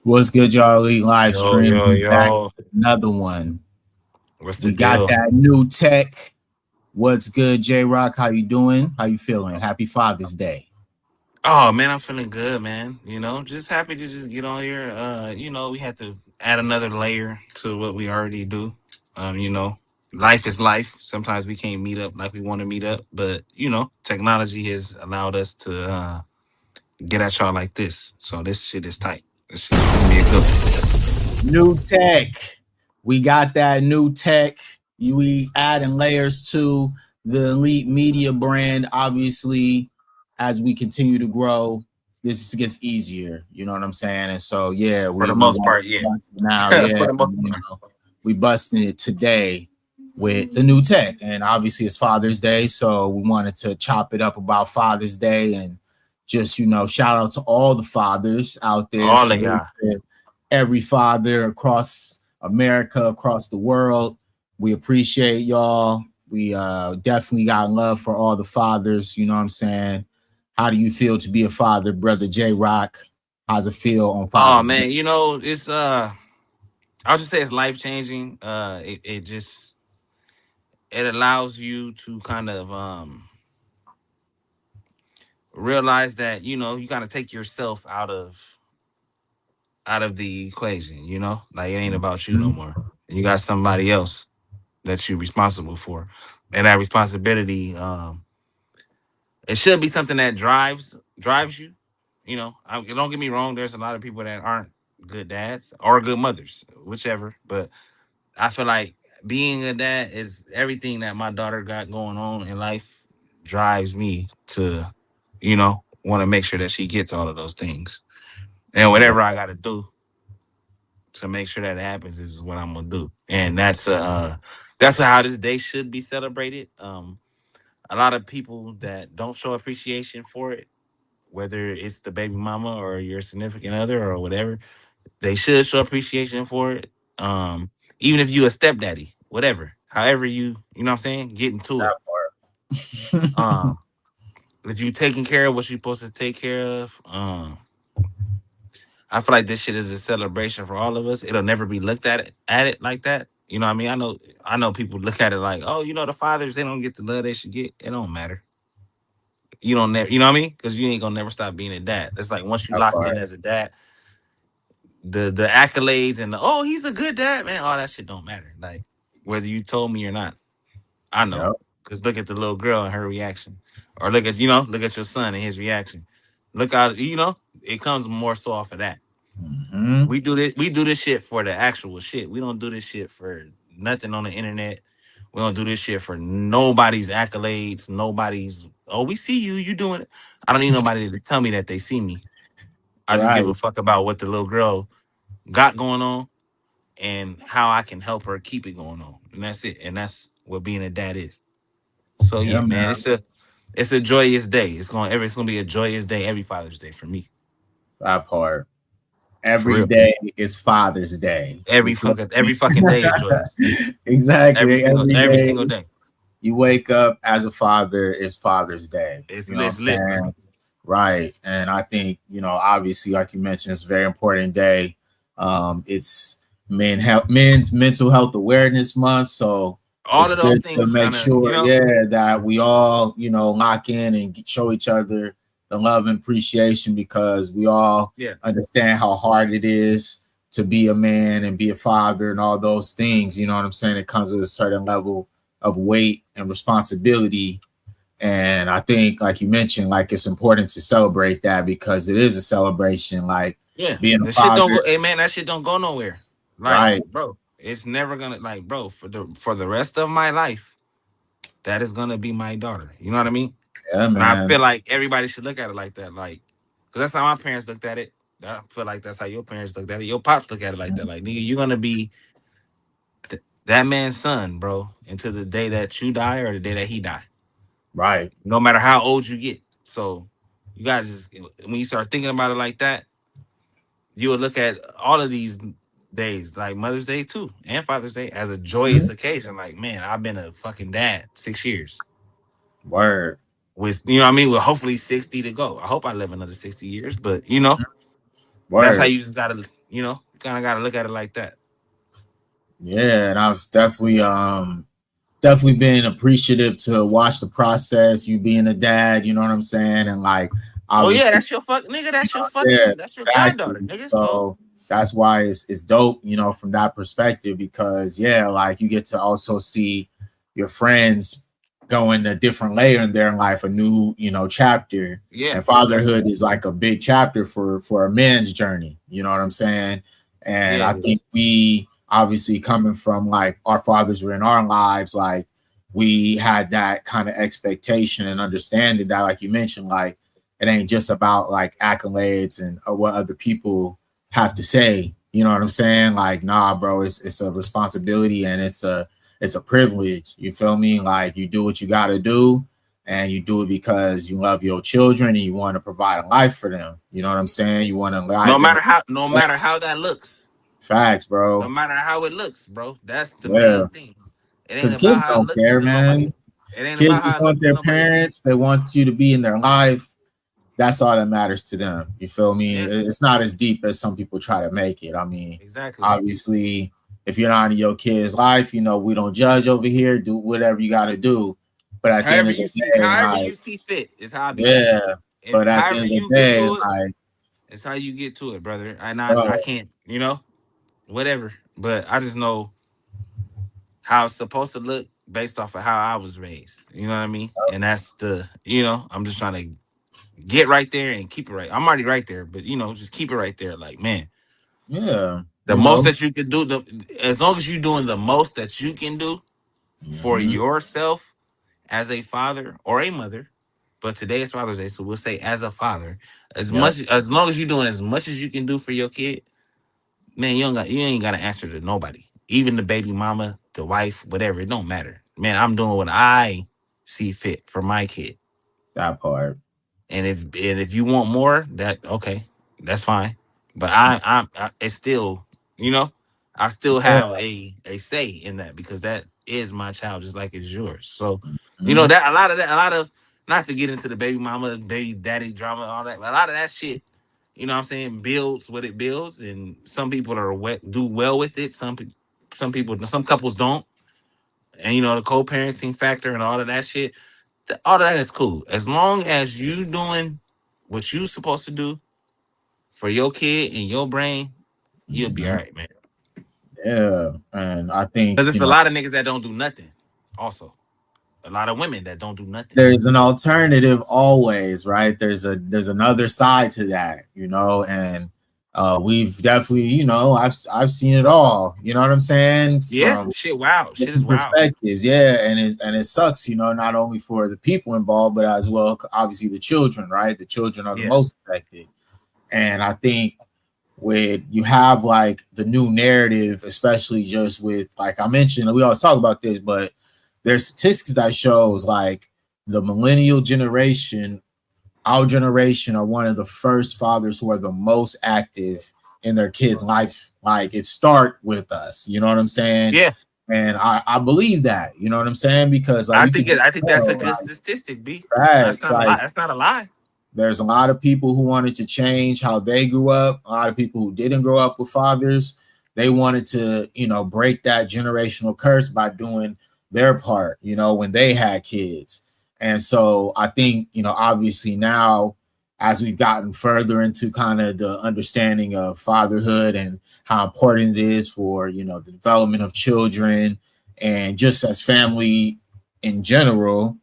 What's good, y'all? Elite live Yo, streams. yo, We back yo. with another one. What's the We got deal? that new tech. What's good, J Rock? How you doing? How you feeling? Happy Father's Day. Oh man, I'm feeling good, man. Just happy to just get on here. We had to add another layer to what we already do. Life is life. Sometimes we can't meet up like we want to meet up, but technology has allowed us to get at y'all like this. So this shit is tight. This shit is gonna be a good one. New tech. We got that new tech. We adding layers to the Elite Media brand. Obviously, as we continue to grow, this gets easier. You know what I'm saying? And so, yeah, For the we most want part, to yeah. bust it now. Yeah, For the most part. we busting it today with the new tech. And obviously it's Father's Day, so we wanted to chop it up about Father's Day and just, shout out to all the fathers out there. All of Salute y'all. to every father across America, across the world. We appreciate y'all. We definitely got love for all the fathers. You know what I'm saying? How do you feel to be a father, brother J Rock? How's it feel on Oh Father's Day? man, it's I'll just say it's life changing. It allows you to kind of realize that you gotta take yourself out of the equation. Like it ain't about you no Mhm. more. You got somebody else that you're responsible for, and that responsibility it should be something that drives you. Don't get me wrong. There's a lot of people that aren't good dads or good mothers, whichever. But I feel like being a dad is everything that my daughter got going on in life drives me to, want to make sure that she gets all of those things. And whatever I got to do to make sure that happens is what I'm gonna do. And that's how this day should be celebrated. A lot of people that don't show appreciation for it, whether it's the baby mama or your significant other or whatever, they should show appreciation for it. Even if you a stepdaddy, whatever, however you know what I'm saying, get into it. Um, if you taking care of what you're supposed to take care of, I feel like this shit is a celebration for all of us. It'll never be looked at it like that. You know what I mean? I know people look at it like, oh, the fathers, they don't get the love they should get. It don't matter. You don't never, you know what I mean? Because you ain't gonna never stop being a dad. It's like once you That locked in part. as a dad, the accolades and the oh he's a good dad, man, all that shit don't matter. Like whether you told me or not, I know. Yep. Cause look at the little girl and her reaction, or look at your son and his reaction. Look out, it comes more so off of that. Hmm. We do this shit for the actual shit. We don't do this shit for nothing on the internet. We don't do this shit for nobody's accolades. Nobody's. Oh, we see you. You doing it. I don't need nobody to tell me that they see me. I just give Right. a fuck about what the little girl got going on and how I can help her keep it going on. And that's it. And that's what being a dad is. So Yeah, yeah, man, man. it's a joyous day. It's gonna be a joyous day every Father's Day for me. That part. For Every real. day is Father's Day. You feel Every me? fucking day is joyous. Every Exactly. single Every every day single day. you wake up as a father is Father's Day. It's, You know what I'm it's lit for me. saying? Right. And I think, obviously, like you mentioned, it's a very important day. It's men's mental health awareness month. So All it's of those good to things make kind of, sure, yeah, that we all, lock in and show each other the love and appreciation because we all yeah. understand how hard it is to be a man and be a father and all those things. You know what I'm saying? It comes with a certain level of weight and responsibility. And I think, like you mentioned, like it's important to celebrate that because it is a celebration. Like Yeah. being a The shit don't father, go, hey man, that shit don't go nowhere. Like, right? bro, it's never gonna, like, bro, for the rest of my life, that is gonna be my daughter. You know what I mean? Yeah, And I man. feel like everybody should look at it like that. Like, cause that's how my parents looked at it. I feel like that's how your parents looked at it. Your pops look at it like that. Like, nigga, you're gonna be that man's son, bro, until the day that you die or the day that he die. Right. No matter how old you get. So you gotta just when you start thinking about it like that, you would look at all of these days, like Mother's Day too, and Father's Day, as a joyous Mhm. occasion. Like, man, I've been a fucking dad 6 years. Word. With what I mean, with hopefully 60 to go. I hope I live another 60 years, but that's how Word. you just gotta You kind of got to look at it like that. Yeah, and I've definitely been appreciative to watch the process, you being a dad, you know what I'm saying? And like Oh yeah, obviously, that's your fuck nigga. yeah, That's your exactly. goddaughter, nigga. So So that's why it's dope, from that perspective, because yeah, like you get to also see your friends going a different layer in their life, a new, chapter. yeah, And fatherhood is like a big chapter for a man's journey. You know what I'm saying? And yeah, I it think is. we obviously coming from like our fathers were in our lives, like we had that kind of expectation and understanding that, like you mentioned, like it ain't just about like accolades and what other people have to say. You know what I'm saying? Like, nah, bro, it's a responsibility and it's a privilege. You feel me? Like you do what you gotta do, and you do it because you love your children and you want to provide a life for them. You know what I'm saying? You want to guide them. No matter how that looks, Facts, no bro. matter how it looks, bro. That's the Yeah, main thing. It ain't because about kids how it don't looks care, to nobody. man. It ain't about Kids how just it want looks to their nobody. parents. They want you to be in their life. That's all that matters to them. You feel me? Yeah, It's not as deep as some people try to make it. I mean, exactly. obviously, if you're not in your kid's life, we don't judge over here. Do whatever you got to do. But at the end of the day, However like, you see fit is how I be doing it. yeah. If But at the however end of you the get day, to it, like, it's how you get to it, brother. And I bro, can't, whatever. But I just know how it's supposed to look based off of how I was raised. You know what I mean? And that's I'm just trying to get right there and keep it right. I'm already right there, but just keep it right there. Like, man, yeah, the most that you can do, as long as you're doing the most that you can do for mhm, yourself as a father or a mother. But today is Father's Day, so we'll say as a father, yep, as long as you're doing as much as you can do for your kid, man, you ain't gotta answer to nobody. Even the baby mama, the wife, whatever, it don't matter. Man, I'm doing what I see fit for my kid. that part. And if you want more, that okay, that's fine. But it's still, you know, I still Yeah, have a say in that because that is my child, just like it's yours. So, mhm, that a lot of not to get into the baby mama, baby daddy drama, all that. But a lot of that shit, what I'm saying, builds what it builds, and some people do well with it. Some people, some couples don't, and the co-parenting factor and all of that shit, all of that is cool as long as you doing what you supposed to do for your kid and your brain. You'll be all mhm, right, man. yeah. And I think Because it's a lot of niggas that don't do nothing. Also, a lot of women that don't do nothing. there's an So alternative always, right? There's another side to that, and we've definitely, I've seen it all, you know what I'm saying, yeah, from shit, wow, shit is different wild. perspectives, yeah, and it sucks, not only for the people involved, but as well, obviously the children, right? The children are the Yeah, most affected, and I think when you have like the new narrative, especially just with like I mentioned, we always talk about this, but there's statistics that shows like the millennial generation, our generation, are one of the first fathers who are the most active in their kids' life. Like it start with us, you know what I'm saying? yeah. And I believe that, you know what I'm saying? Because like you could I think that's a tell, good statistic, B. like That's facts, not a lie. like That's not a lie. there's a lot of people who wanted to change how they grew up. A lot of people who didn't grow up with fathers. They wanted to, break that generational curse by doing their part, when they had kids. And so I think, obviously now, as we've gotten further into kind of the understanding of fatherhood and how important it is for, the development of children and just as family in general,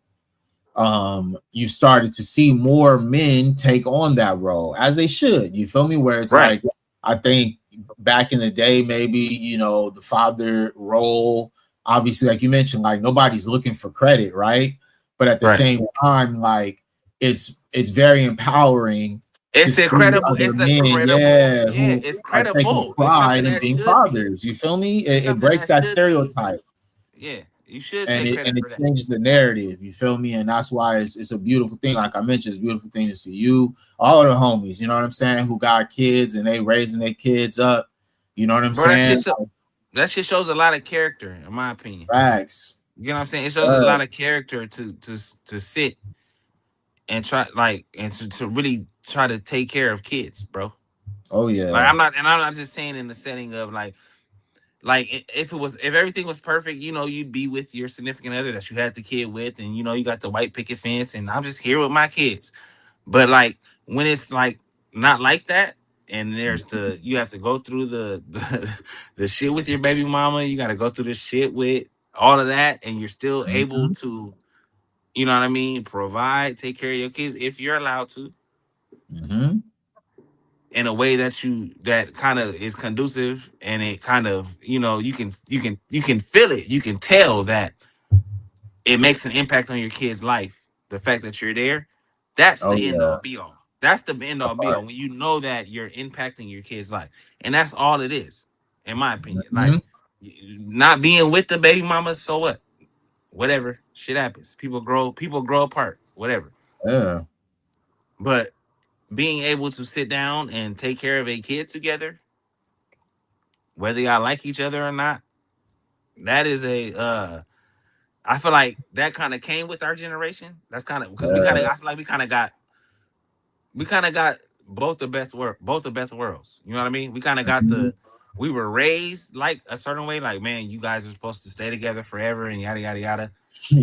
you started to see more men take on that role as they should. You feel me? Where it's Right, like, I think back in the day, maybe, the father role, obviously, like you mentioned, like nobody's looking for credit, right? But at the right. same time, like it's very empowering to see other It's a men, credible. yeah, Yeah, who it's are taking credible. It's something pride in that being should be. fathers. You feel me? It's It something breaks that that should be. stereotype Yeah, you should and take it credit and it for that. changes the narrative. You feel me? And that's why it's a beautiful thing. Like I mentioned, it's a beautiful thing to see you, all of the homies. You know what I'm saying? Who got kids and they raising their kids up. You know what I'm Bro, saying? that shit shows a lot of character, in my opinion. Facts. You know what I'm saying? It shows a lot of character to sit and try and to really try to take care of kids, bro. Oh Like yeah. I'm not just saying in the setting of if it was if everything was perfect, you know, you'd be with your significant other that you had the kid with, and you know you got the white picket fence, and I'm just here with my kids. But like when it's like not like that, and there's the you have to go through the shit with your baby mama, you got to go through the shit with all of that, and you're still able Mm-hmm. to, you know what I mean, provide, take care of your kids if you're allowed to, Mm-hmm. in a way that that kind of is conducive, and it kind of, you know, you can feel it, you can tell that it makes an impact on your kid's life. The fact that you're there, that's Oh the end yeah. all be all. That's the end That all be part. all when you know that you're impacting your kid's life, and that's all it is, in my opinion. Like Mm-hmm. not being with the baby mama, so what? Whatever, shit happens. People grow apart, whatever. Yeah. But being able to sit down and take care of a kid together, whether y'all like each other or not, that is a I feel like that kind of came with our generation. That's kind of because Yeah. I feel like we kind of got both the best worlds. You know what I mean? We kind of got Mhm. we were raised like a certain way, like man, you guys are supposed to stay together forever and yada yada yada.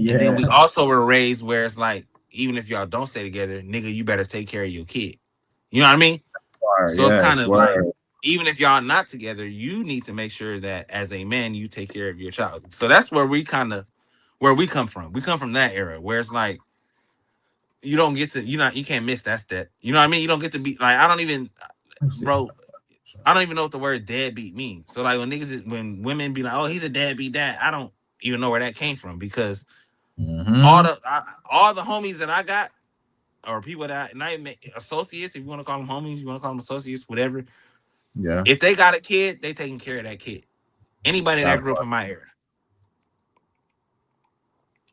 And then we Yeah. also were raised where it's like, even if y'all don't stay together, nigga, you better take care of your kid. You know what I mean? Word. So it's kind Yes. of like, Word. even if y'all not together, you need to make sure that as a man, you take care of your child. So that's where we come from. We come from that era where it's like you don't get to you can't miss that step. You know what I mean? You don't get to be like I don't even Let me see. bro. I don't even know what the word deadbeat means. So like when women be like, oh, he's a deadbeat dad, I don't even know where that came from because all Mm-hmm. the all the homies that I got or people that not even associates, if you want to call them homies, you want to call them associates, whatever. Yeah. If they got a kid, they taking care of that kid. Anybody that That grew up part. in my era,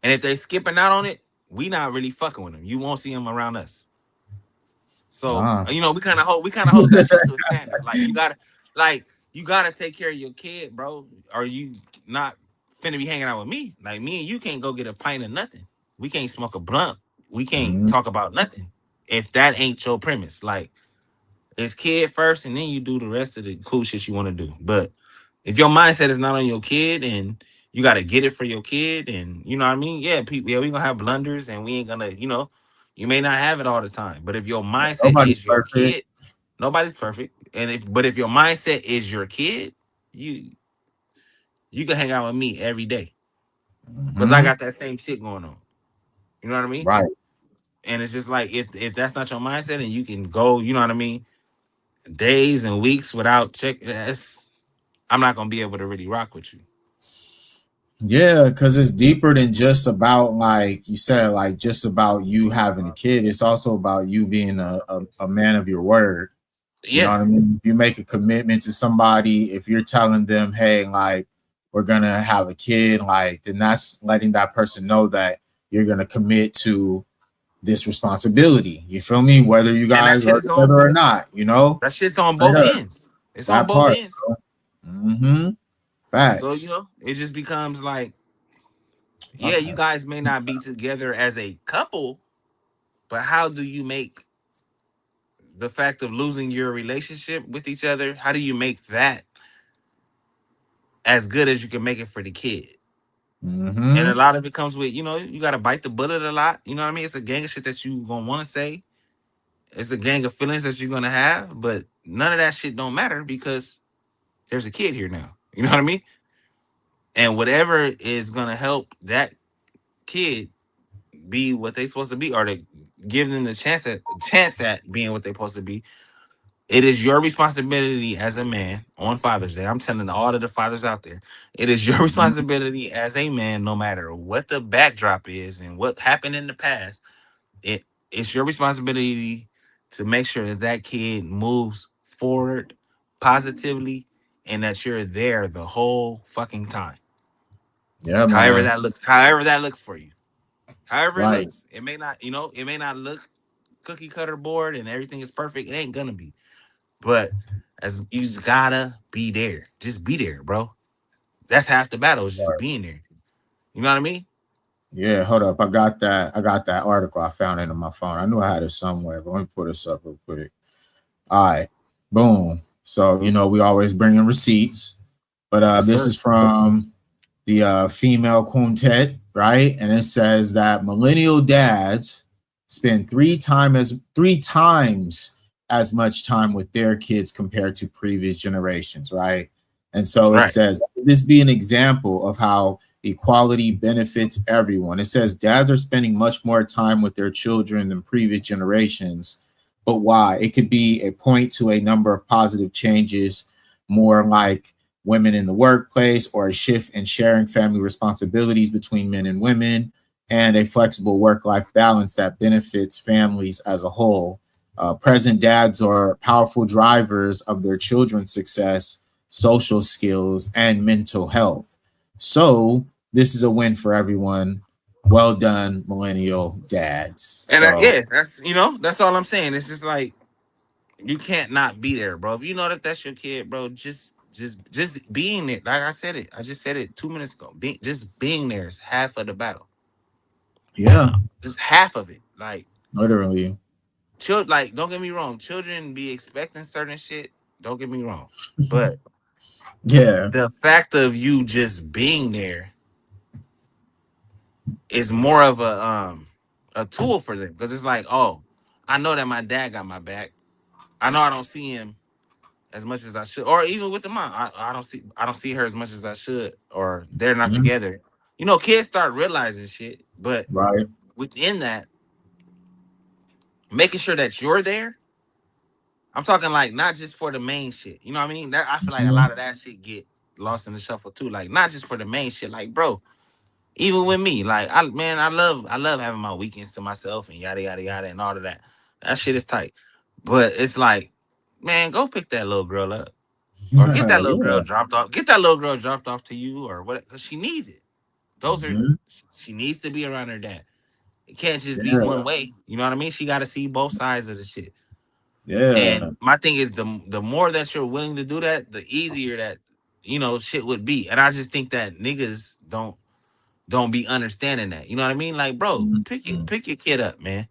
and if they skipping out on it, we not really fucking with them. You won't see them around us. So Ah. you know, we kind of hold that shit to a standard. Like you gotta take care of your kid, bro. Or you not finna be hanging out with me. Like me and you can't go get a pint of nothing. We can't smoke a blunt. We can't Mhm. talk about nothing. If that ain't your premise, like it's kid first, and then you do the rest of the cool shit you want to do. But if your mindset is not on your kid, and you got to get it for your kid, and you know what I mean, yeah, people, yeah, we gonna have blunders, and we ain't gonna, you may not have it all the time. But if your mindset Nobody's is your perfect. kid, nobody's perfect, and if your mindset is your kid, you you can hang out with me every day because I Mm-hmm. got that same shit going on. You know what I mean? Right. And it's just like if that's not your mindset, and you can go, you know what I mean, days and weeks without check. That's I'm not gonna be able to really rock with you. Yeah, because it's deeper than just about, like you said, like just about you having a kid. It's also about you being a man of your word. You know Yeah, what I mean? If you make a commitment to somebody, if you're telling them, hey, like, we're gonna have a kid, like, then that's letting that person know that you're gonna commit to this responsibility. You feel me? Whether you and guys are together or not, that shit's on Straight both up. ends. It's on That both part, ends. bro. Mm-hmm. So Facts. it just becomes like, yeah, you Okay. guys may not be together as a couple, but how do you make the fact of losing your relationship with each other? How do you make that as good as you can make it for the kid? And Mm-hmm. a lot of it comes with, you got to bite the bullet a lot. You know what I mean? It's a gang of shit that you gonna want to say. It's a gang of feelings that you're gonna have, but none of that shit don't matter because there's a kid here now. You know what I mean? And whatever is gonna help that kid be what they supposed to be, or to give them the chance at being what they're supposed to be. It is your responsibility as a man on Father's Day. I'm telling all of the fathers out there, it is your responsibility as a man, no matter what the backdrop is and what happened in the past. It it's your responsibility to make sure that that kid moves forward positively, and that you're there the whole fucking time. Yeah, man. However that looks for you. However it Right. looks. It may not look cookie cutter board and everything is perfect. It ain't gonna be. But as you just gotta be there. Just be there, bro. That's half the battle, is just Right. being there. You know what I mean? Yeah, hold up. I got that. I got that article. I found it on my phone. I knew I had it somewhere, but let me pull this up real quick. All right. Boom. So, we always bring in receipts. But Yes, this sir. is from the female quintet, right? And it says that millennial dads spend three times as much time with their kids compared to previous generations, right? And so it Right. says this be an example of how equality benefits everyone. It says dads are spending much more time with their children than previous generations. But why? It could be a point to a number of positive changes, more like women in the workplace, or a shift in sharing family responsibilities between men and women, and a flexible work life balance that benefits families as a whole. Present dads are powerful drivers of their children's success, social skills, and mental health. So, this is a win for everyone. Well done, millennial dads. And So, yeah, that's all I'm saying. It's just like you can't not be there, bro. If you know that that's your kid, bro, just being there. Like I said it, I just said it 2 minutes ago. Just being there is half of the battle. yeah, Just half of it. Like literally. like don't get me wrong, children be expecting certain shit. Don't get me wrong, but Yeah. the fact of you just being there is more of a tool for them because it's like, oh, I know that my dad got my back. I know I don't see him as much as I should, or even with the mom, I don't see her as much as I should, or they're not Mhm. together. Kids start realizing shit, but Right. within that, making sure that you're there. I'm talking like not just for the main shit. You know what I mean? I feel like a Mhm. lot of that shit get lost in the shuffle too. Like not just for the main shit. Like bro, even with me, like I love having my weekends to myself and yada yada yada and all of that. That shit is tight. But it's like, man, go pick that little girl up. Or get that little girl Yeah. dropped off. Get that little girl dropped off to you or what because she needs it. Those are Mhm. she needs to be around her dad. It can't just be Yeah. one way. You know what I mean? She gotta see both sides of the shit. Yeah. And my thing is the more that you're willing to do that, the easier that shit would be. And I just think that niggas don't be understanding that. You know what I mean? Like, bro, pick it, Mhm. pick your kid up, man.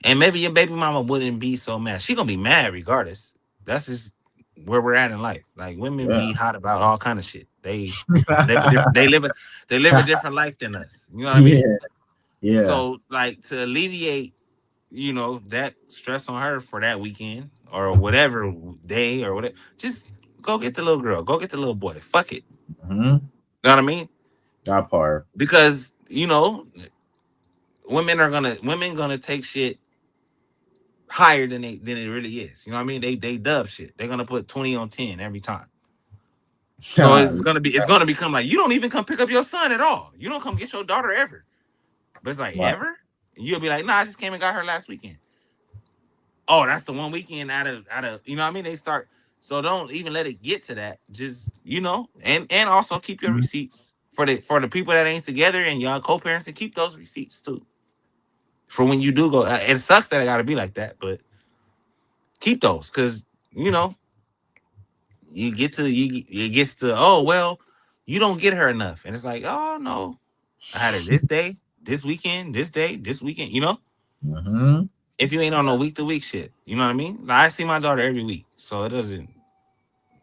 And maybe your baby mama wouldn't be so mad. She gonna be mad regardless. That's just where we're at in life. Like women Yeah. be hot about all kind of shit. Live a different they live a different life than us. You know what I mean? Yeah. Yeah. So like to alleviate, that stress on her for that weekend or whatever day or whatever, just go get the little girl, go get the little boy. Fuck it. Mhm. You know what I mean? That part. Because, women gonna take shit higher than it really is. You know what I mean? They dub shit. They're gonna put 20 on 10 every time. So it's gonna become like you don't even come pick up your son at all. You don't come get your daughter ever. But it's like Right. ever? And you'll be like, nah, I just came and got her last weekend. Oh, that's the one weekend out of you know what I mean? They start so don't even let it get to that. Just and also keep your Mhm. receipts for the people that ain't together and y'all co-parents and keep those receipts too. For when you do go, it sucks that it gotta be like that, but keep those because you know it gets to oh well you don't get her enough and it's like oh no I had her this day this weekend this day this weekend Mhm. if you ain't on no week to week shit you know what I mean like, I see my daughter every week so it doesn't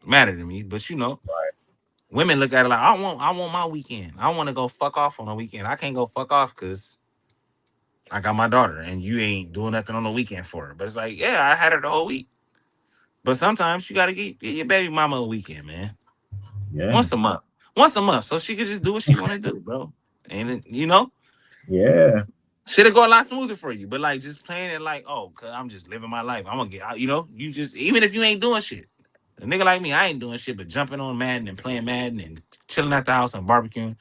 matter to me but women look at it like I want my weekend I want to go fuck off on a weekend I can't go fuck off because I got my daughter and you ain't doing nothing on the weekend for her but it's like yeah I had her the whole week but sometimes you gotta get your baby mama a weekend man Yeah. once a month. Once a month, so she could just do what she want to do, bro. And Yeah. shit'll go a lot smoother for you. But like just playing it like, oh, cause I'm just living my life. I'm gonna get out, you just even if you ain't doing shit. A nigga like me, I ain't doing shit but jumping on Madden and playing Madden and chilling at the house and barbecuing,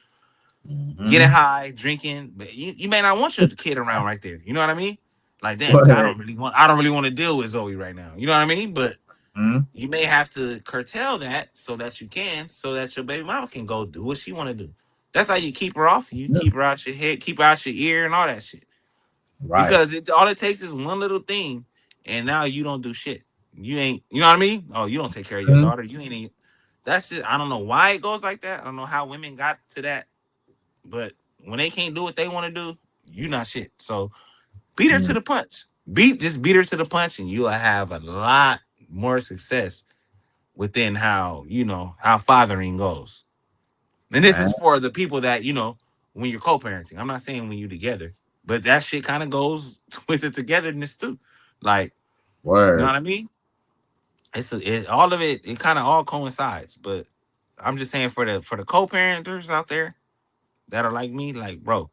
getting Mhm. high, drinking. But you may not want your kid around right there. You know what I mean? Like, damn, cause Word. I don't really want to deal with Zoe right now. You know what I mean? But Mhm. you may have to curtail that so that you can, so that your baby mama can go do what she want to do. That's how you keep her off. You Yeah. keep her out your head, keep her out your ear, and all that shit. Right. Because all it takes is one little thing, and now you don't do shit. You ain't, you know what I mean? Oh, you don't take care of your Mhm. daughter. You ain't. That's it. I don't know why it goes like that. I don't know how women got to that, but when they can't do what they want to do, you not shit. So beat her to Mhm. the punch. Just beat her to the punch, and you'll have a lot. more success within how how fathering goes. And this Man, is for the people that when you're co-parenting. I'm not saying when you're together, but that shit kind of goes with the togetherness too. Like, you know word. what I mean? All of it. It kind of all coincides. But I'm just saying for the co-parenters out there that are like me, like bro,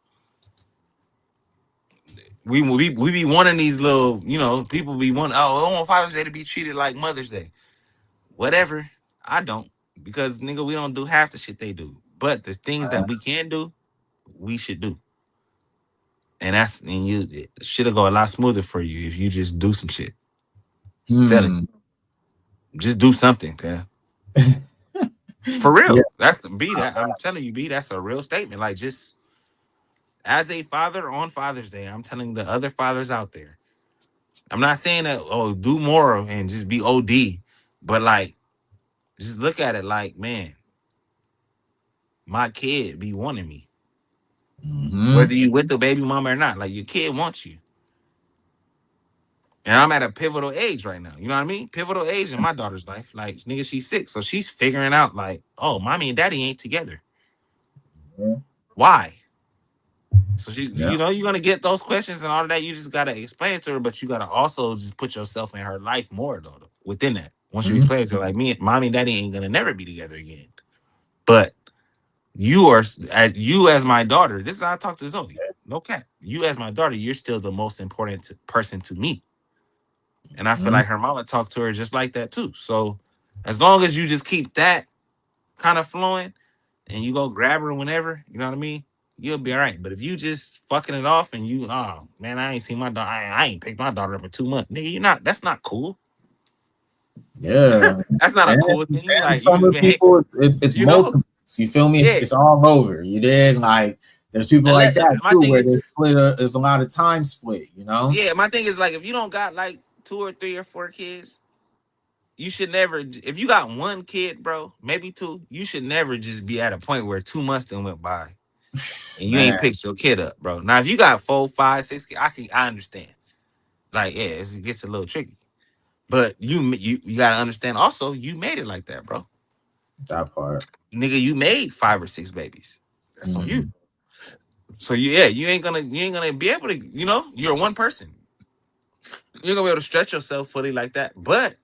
we be wanting these little, people be wanting. Oh, I want Father's Day to be treated like Mother's Day. Whatever. I don't, because nigga, we don't do half the shit they do. But the things that we can do, we should do. And you shit'll go a lot smoother for you if you just do some shit. I'm telling Hmm. you, just do something, okay? For Yeah. real. That's the B. That I'm telling you, B. That's a real statement. Like, just as a father on Father's Day, I'm telling the other fathers out there. I'm not saying that do more and just be OD, but like just look at it like, man, my kid be wanting me, Hmm. whether you with the baby mama or not. Like your kid wants you. And I'm at a pivotal age right now. You know what I mean? Pivotal age in my daughter's life. Like, nigga, she's 6. So she's figuring out, like, oh, mommy and daddy ain't together. Why? So Yeah. you're gonna get those questions and all of that. You just gotta explain it to her, but you gotta also just put yourself in her life more though. Within that. Once you Mhm. explain it to her, like me, mommy and daddy ain't gonna never be together again. But you are as my daughter, this is how I talk to Zoe. No cap. You as my daughter, you're still the most important person to me. And I feel Mhm. like her mama talked to her just like that too. So as long as you just keep that kind of flowing and you go grab her whenever, you know what I mean? You'll be all right. But if you just fucking it off and oh man, I ain't seen my daughter, I ain't picked my daughter up in 2 months, nigga. That's not cool. Yeah. That's not a And, cool thing. and Like you some just of the been hate, people, it's you know? multiple. You feel me? Yeah. It's all over. You did like there's people And like that my too, thing where is, they split. There's a lot of time split. You know. yeah, my thing is like if you don't got like 2 or 3 or 4 kids, you should never. If you got one kid, bro, maybe two, you should never just be at a point where 2 months then went by and you Man. ain't picked your kid up, bro. Now, if you got 4, 5, 6 kids, I understand. Like, yeah, it gets a little tricky, but you gotta understand. Also, you made it like that, bro. That part. Nigga, you made 5 or 6 babies. That's on you. Mm. So yeah, you ain't gonna be able to. You're one person. You're gonna be able to stretch yourself fully like that. But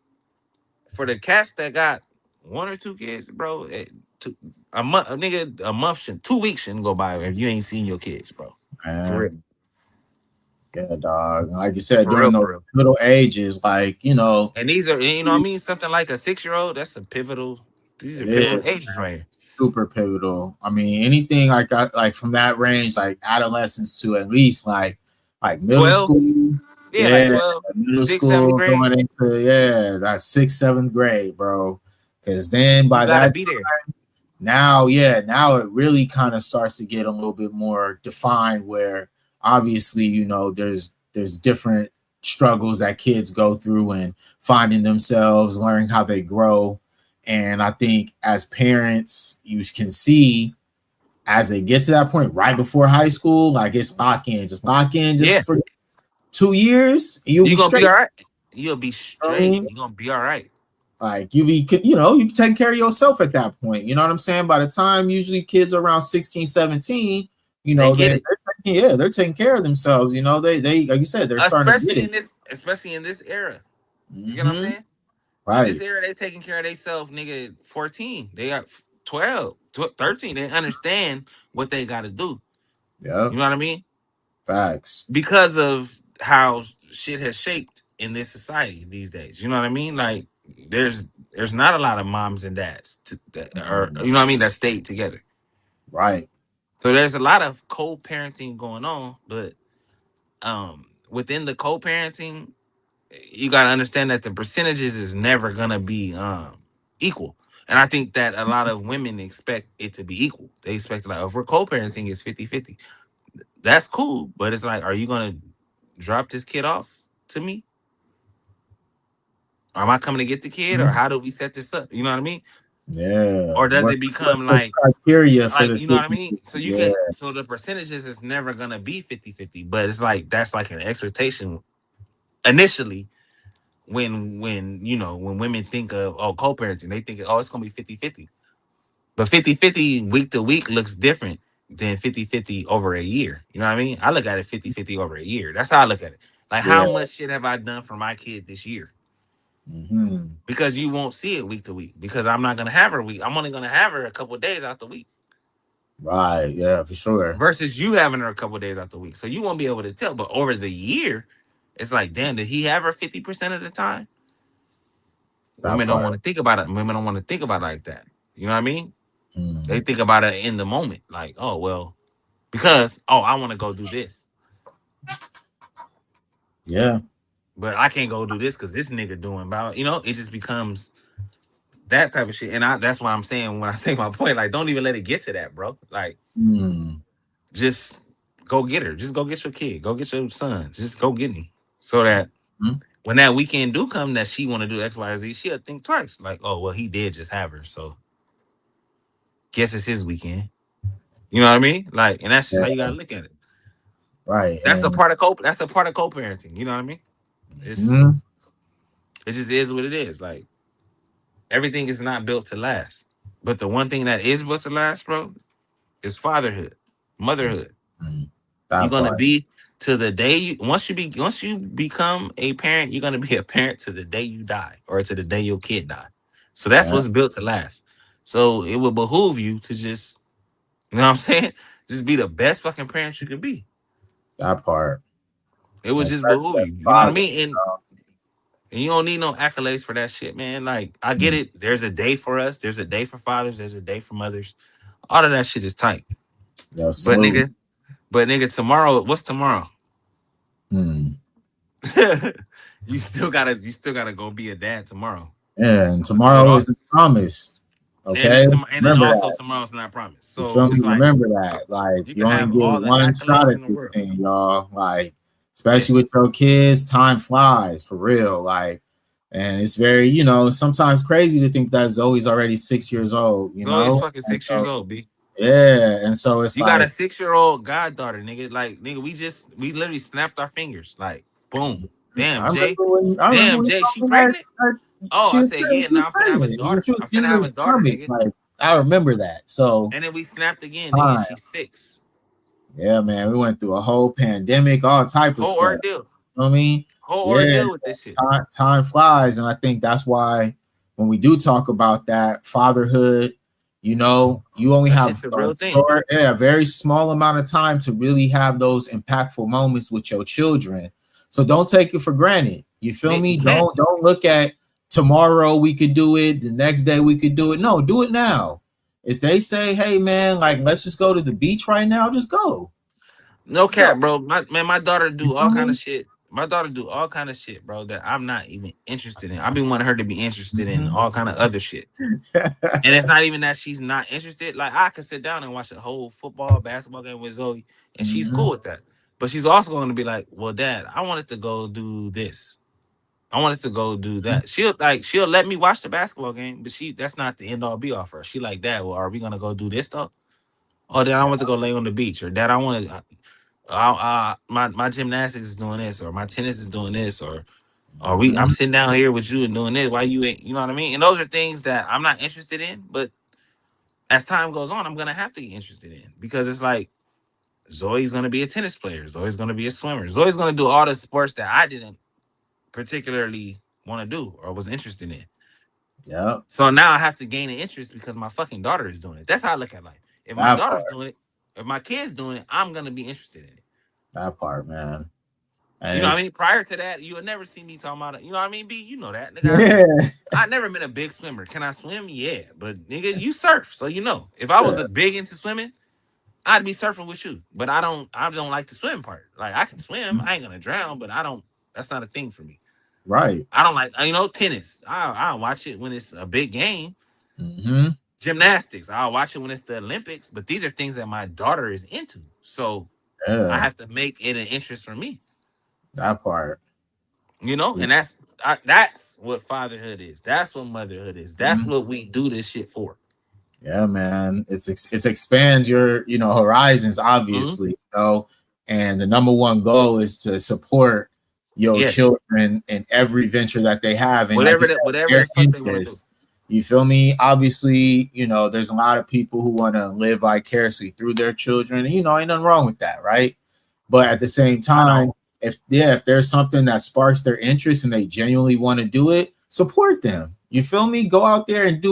for the cats that got 1 or 2 kids, bro, a month, a nigga, a month should 2 weeks shouldn't go by if you ain't seen your kids, bro. For Man. real, Yeah, dog. Like you said, for real, during those for real. middle ages, like And these are, what I mean, something like a 6-year-old. That's a pivotal. These it are is pivotal ages right here. super pivotal. I mean, anything like from that range, like adolescence to at least like middle 12, school. yeah, like Yeah, 12, middle 6th, 7th school grade. going into that sixth, seventh grade, bro. Because then You by gotta that be there. now it really kind of starts to get a little bit more defined where obviously there's different struggles that kids go through and finding themselves, learning how they grow. And I think as parents you can see as they get to that point right before high school, like it's lock in Yeah, just for 2 years, you'll you be gonna be straight. all right. You'll be You know what I straight. mean? You gonna be all right. Like you can take care of yourself at that point. You know what I'm saying? By the time usually kids are around 16, 17, They they get it, they're taking care of themselves. They like you said, they're starting to get it. especially in this era. You get what I'm Hmm. saying? In this Right. era, they taking care of themselves, nigga. 14, they got 12, 13. They understand what they got to do. Yep. You know what I mean? Facts. Because of how shit has shaped in this society these days. You know what I mean? Like there's there's not a lot of moms and dads that are, Mhm. you know what I mean, that stayed together. Right. So there's a lot of co-parenting going on, but within the co-parenting, you got to understand that the percentages is never gonna be equal. And I think that a lot of women expect it to be equal. They expect like if we're co-parenting it's 50-50. That's cool, but it's like, are you gonna drop this kid off to me? Or am I coming to get the kid? Or Mhm. how do we set this up? You know what I mean? Yeah. Or does it What's become the criteria for like the you know what I 50? mean? So you Yeah. can so the percentages is never gonna be 50-50, but it's like that's like an expectation initially when when women think of co-parenting, they think it's gonna be 50-50. But 50-50 week to week looks different than 50-50 over a year. You know what I mean? I look at it 50-50 over a year. That's how I look at it. Like, Yeah. how much shit have I done for my kid this year? Mm-hmm. Because you won't see it week to week. Because I'm not gonna have her week. I'm only gonna have her a couple of days out the week. Right. Yeah, for sure. Versus you having her a couple of days out the week. So you won't be able to tell. But over the year, it's like, damn, did he have her 50% of the time? That Women don't part. want to think about it. Women don't want to think about it like that. You know what I mean? They Mm-hmm. think about it in the moment. Like, oh, well, because, I want to go do this. Yeah. But I can't go do this because this nigga doing about, it just becomes that type of shit. And that's why I'm saying, when I say my point, like, don't even let it get to that, bro. Like, Mm. just go get her. Just go get your kid. Go get your son. Just go get me. So that Mm. when that weekend do come that she want to do X, Y, Z, she'll think twice. Like, oh, well, he did just have her. So guess it's his weekend. You know what I mean? Like, and that's just Yeah. how you gotta look at it. Right. That's a And part of that's a part of co-parenting. You know what I mean? It's mm-hmm. it just is what it is. Like, everything is not built to last. But the one thing that is built to last, bro, is fatherhood, motherhood. Mm-hmm. You're That gonna part. be to the day once you become a parent, you're gonna be a parent to the day you die or to the day your kid die. So that's Yeah. what's built to last. So it would behoove you to just, you know what I'm saying? Just be the best fucking parent you could be. That part. It would And just especially behoove as you. a You know what I father. mean? And you don't need no accolades for that shit, man. Like, I get Mm. it. There's a day for us. There's a day for fathers. There's a day for mothers. All of that shit is tight. Yo, But salute. nigga, tomorrow, what's tomorrow? Mm. you still gotta go be a dad tomorrow. Yeah, and So it tomorrow all, is a promise. and then Okay? Remember also that. tomorrow's not promised. You So feel me? it's like, Remember that. Like, you you can only have get all the one shot accolades at in the this world. thing, y'all. Like, Yeah. especially with your kids, time flies for real. Like, and it's very, sometimes crazy to think that Zoe's already 6 years old, Zoe's fucking And 6 years so, old, B. yeah. And so it's You got a like, 6-year-old goddaughter, nigga. Like, nigga, we literally snapped our fingers. Like, boom. Damn, Jay. I remember Damn, when you Jay, she told me pregnant? that Oh, she I was said, pregnant, yeah, now I'm finna have a when daughter. she was I'm finna in have her a daughter, stomach. nigga. Like, I remember that. So, And then we snapped again, nigga. time. She's 6. Yeah, man, we went through a whole pandemic, all type of Whole stuff. ordeal. You know what I mean? Whole Yeah, ordeal with this shit. time flies, and I think that's why when we do talk about that fatherhood, you only That have shit's a a real thing. short, very small amount of time to really have those impactful moments with your children. So don't take it for granted. You feel You me? can't. Don't look at tomorrow we could do it, the next day we could do it. No, do it now. If they say, "Hey, man, like let's just go to the beach right now," just go. No Just go. cap, bro. My daughter You do all feel kind of me? shit. My daughter do all kind of shit, bro, that I'm not even interested in. I've been wanting her to be interested in Mhm. all kind of other shit. And it's not even that she's not interested. Like, I could sit down and watch a whole football, basketball game with Zoe, and she's Mhm. cool with that. But she's also going to be like, "Well, Dad, I wanted to go do this. I wanted to go do that." She'll let me watch the basketball game, but that's not the end all be all for her. She like, "Dad, well, are we gonna go do this stuff? Oh, Dad, I want to go lay on the beach, or Dad, I want to. My gymnastics is doing this, or my tennis is doing this, or I'm Mhm. sitting down here with you and doing this. Why you ain't? You know what I mean? And those are things that I'm not interested in, but as time goes on, I'm gonna have to get interested in, because it's like, Zoe's gonna be a tennis player. Zoe's gonna be a swimmer. Zoe's gonna do all the sports that I didn't particularly want to do or was interested in. Yep. So now I have to gain an interest because my fucking daughter is doing it. That's how I look at life. If my That daughter's part. doing it, if my kid's doing it, I'm gonna be interested in it. That part, man. You And know what I it's mean? Prior to that, you would never see me talking about it. You know what I mean, B? You know that. Nigga, yeah. I never been a big swimmer. Can I swim? Yeah. But nigga, you surf. So you know. If I was a big into swimming, I'd be surfing with you. But I don't like the swim part. Like, I can swim. I ain't gonna drown, but I don't that's not a thing for me. Right. I don't like, tennis. I'll watch it when it's a big game. Mm-hmm. Gymnastics, I'll watch it when it's the Olympics. But these are things that my daughter is into. So I Yeah. have to make it an interest for me. That part. And that's what fatherhood is. That's what motherhood is. That's Mhm. what we do this shit for. Yeah, man. It's expands your horizons, Mhm. obviously. And the number one goal is to support your Yes. children in every venture that they have. And like you Whatever said, that, whatever their the fuck they want to do. interests. You feel me? Obviously, there's a lot of people who want to live vicariously through their children. And, ain't nothing wrong with that, right? But at the same I don't. time, if there's something that sparks their interest and they genuinely want to do it, support them. You feel me? Go out there and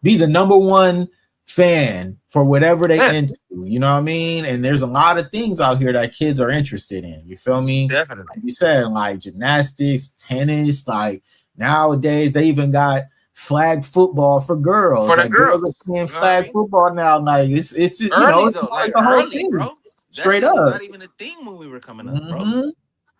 be the number one fan for whatever they Yeah, into. You know what I mean? And there's a lot of things out here that kids are interested in. You feel me? definitely. Like you said, like gymnastics, tennis, like nowadays they even got flag football for girls. For the Like girls are girls. playing You know what I flag mean? football now. Like it's Early though, like it's a whole early, thing. bro. That Straight shit was up. not even a thing when we were coming up, bro. Hmm. You know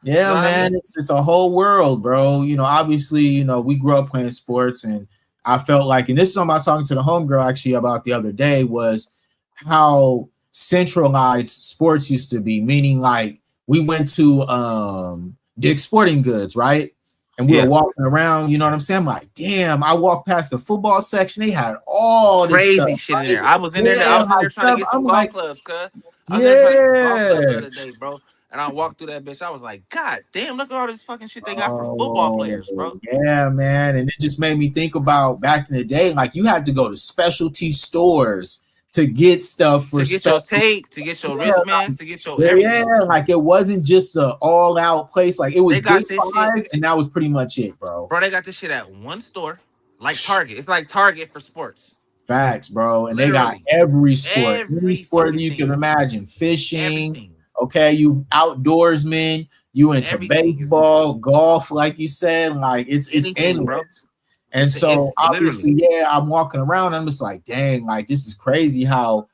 Yeah, what I man, mean? it's a whole world, bro. Obviously, we grew up playing sports, and I felt like, and this is something I was talking to the homegirl actually about the other day, was how centralized sports used to be. Meaning, like we went to Dick's Sporting Goods, right? And we were Yeah. walking around. You know what I'm saying? I'm like, damn! I walked past the football section. They had all this stuff, Crazy shit in right? there. I was in there. I Yeah, was in like there trying to stuff. get some I'm golf like, clubs, cuz. I was in there trying to get some golf clubs the yeah. other day, bro. And I walked through that bitch. I was like, God damn, look at all this fucking shit they got for football Oh, players, bro. yeah, man. And it just made me think about back in the day, like you had to go to specialty stores to get stuff for To get your special. tape, to get your Yeah, wristbands, to get your yeah, everything. like it wasn't just a all out place. Like it was They Big got this shit, Five, and that was pretty much it, bro. bro. They got this shit at one store, like Target. It's like Target for sports, Facts, bro. And they got literally. every sport, any Every sport that fucking you can thing, imagine. Fishing, everything, okay, you outdoorsman, you into everything is in there. baseball, golf, like you said, like it's Anything, bro. endless. And so It's literally. obviously, yeah, I'm walking around. I'm just like, dang, like this is crazy how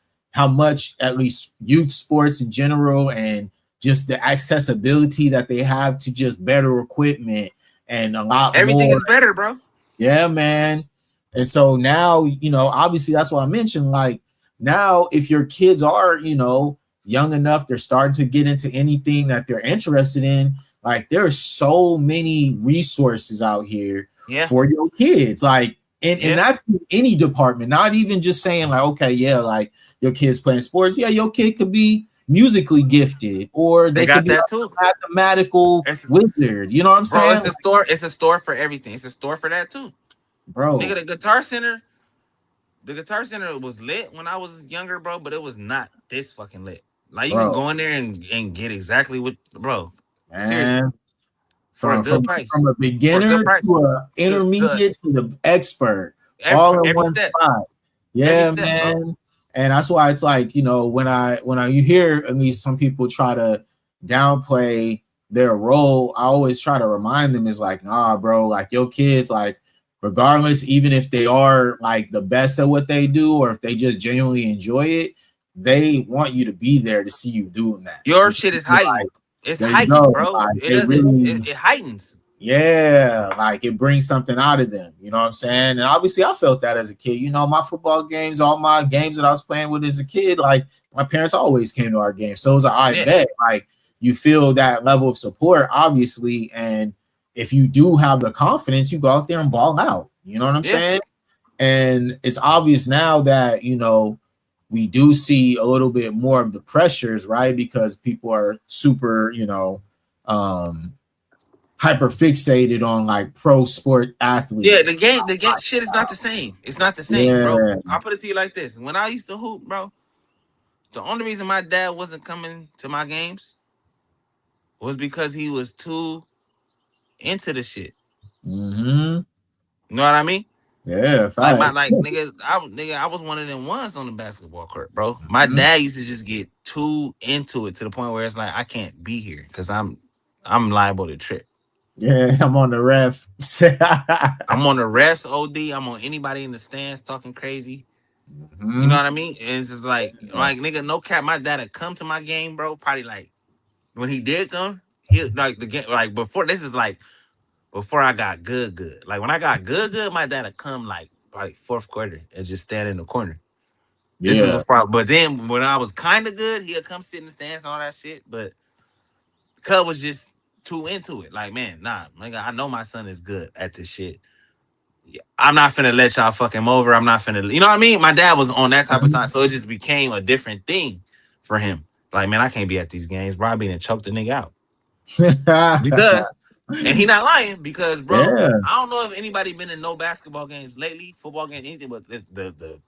much at least youth sports in general and just the accessibility that they have to just better equipment and a lot Everything more. is better, bro. Yeah, man. And so now, obviously that's what I mentioned. Like now, if your kids are, young enough, they're starting to get into anything that they're interested in. Like there's so many resources out here Yeah, for your kids. Like, and yeah. that's in any department, not even just saying like, okay, yeah, like your kid's playing sports. Yeah, your kid could be musically gifted, or They they could got be that too. a mathematical It's wizard. You know what I'm bro. saying? It's a store. It's a store for everything. It's a store for that too. Nigga, Bro, the Guitar Center. The Guitar Center was lit when I was younger, bro. But it was not this fucking lit. Like you can bro, go in there and get exactly what, bro. Seriously, man. for a from good from price. from a For a good beginner to price. a To intermediate to the expert, for all in every one step. spot. Every Yeah, step, bro. man. And that's why it's like, when I you hear at least some people try to downplay their role, I always try to remind them is like, nah, bro, like your kids, like regardless, even if they are like the best at what they do, or if they just genuinely enjoy it, they want you to be there to see you doing that. Your You shit feel is me? Like, heightened. It's there you heightened, go. bro. Like It they doesn't. really, It heightens. yeah, like it brings something out of them. You know what I'm saying? And obviously, I felt that as a kid. My football games, all my games that I was playing with as a kid, like my parents always came to our games. So it was like, I Yeah, bet, like you feel that level of support, obviously. And if you do have the confidence, you go out there and ball out. You know what I'm yeah. saying? And it's obvious now that, we do see a little bit more of the pressures, right? Because people are super, um, hyper fixated on like pro sport Yeah, athletes. the game shit is not the same. It's not the same, bro. Yeah. I'll put it to you like this. When I used to hoop, bro, the only reason my dad wasn't coming to my games was because he was too into the shit. Mm-hmm. You know what I mean? Yeah, Like my facts. nigga, I was one of them ones on the basketball court, bro. My Mhm. dad used to just get too into it to the point where it's like I can't be here because I'm liable to trip. Yeah, I'm on the ref. I'm on the refs OD. I'm on anybody in the stands talking crazy. You know Mhm. what I mean? And it's just like nigga, no cap. My dad had come to my game, bro. Probably like when he did come, he like the game like before. This is like before I got good. Like when I got good, my dad had come like fourth quarter and just stand in the corner. This is Yeah. before, but then when I was kind of good, he'd come sit in the stands and all that shit. But Cub was just too into it. Like, man, nah, nigga, I know my son is good at this shit. I'm not finna let y'all fuck him over. I'm not finna, you know what I mean? My dad was on that type of time, Mhm. so it just became a different thing for him. Like, man, I can't be at these games, bro. I been and choked the nigga out. because, and he not lying because, bro, Yeah. I don't know if anybody been in no basketball games lately, football games, anything, but the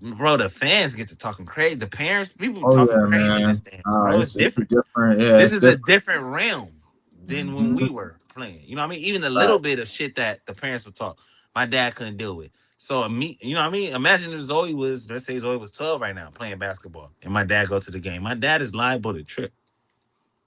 bro, the fans get to talking crazy. The parents, people Oh talking yeah, crazy in the man. stands, bro. It's It's a different. different. Yeah, This it's is a different. different realm than when Hmm. we were playing. You know what I mean? Even a Right. little bit of shit that the parents would talk, my dad couldn't deal with. So me, you know what I mean? Imagine if Zoe was, let's say Zoe was 12 right now playing basketball, and my dad go to the game. My dad is liable to trip.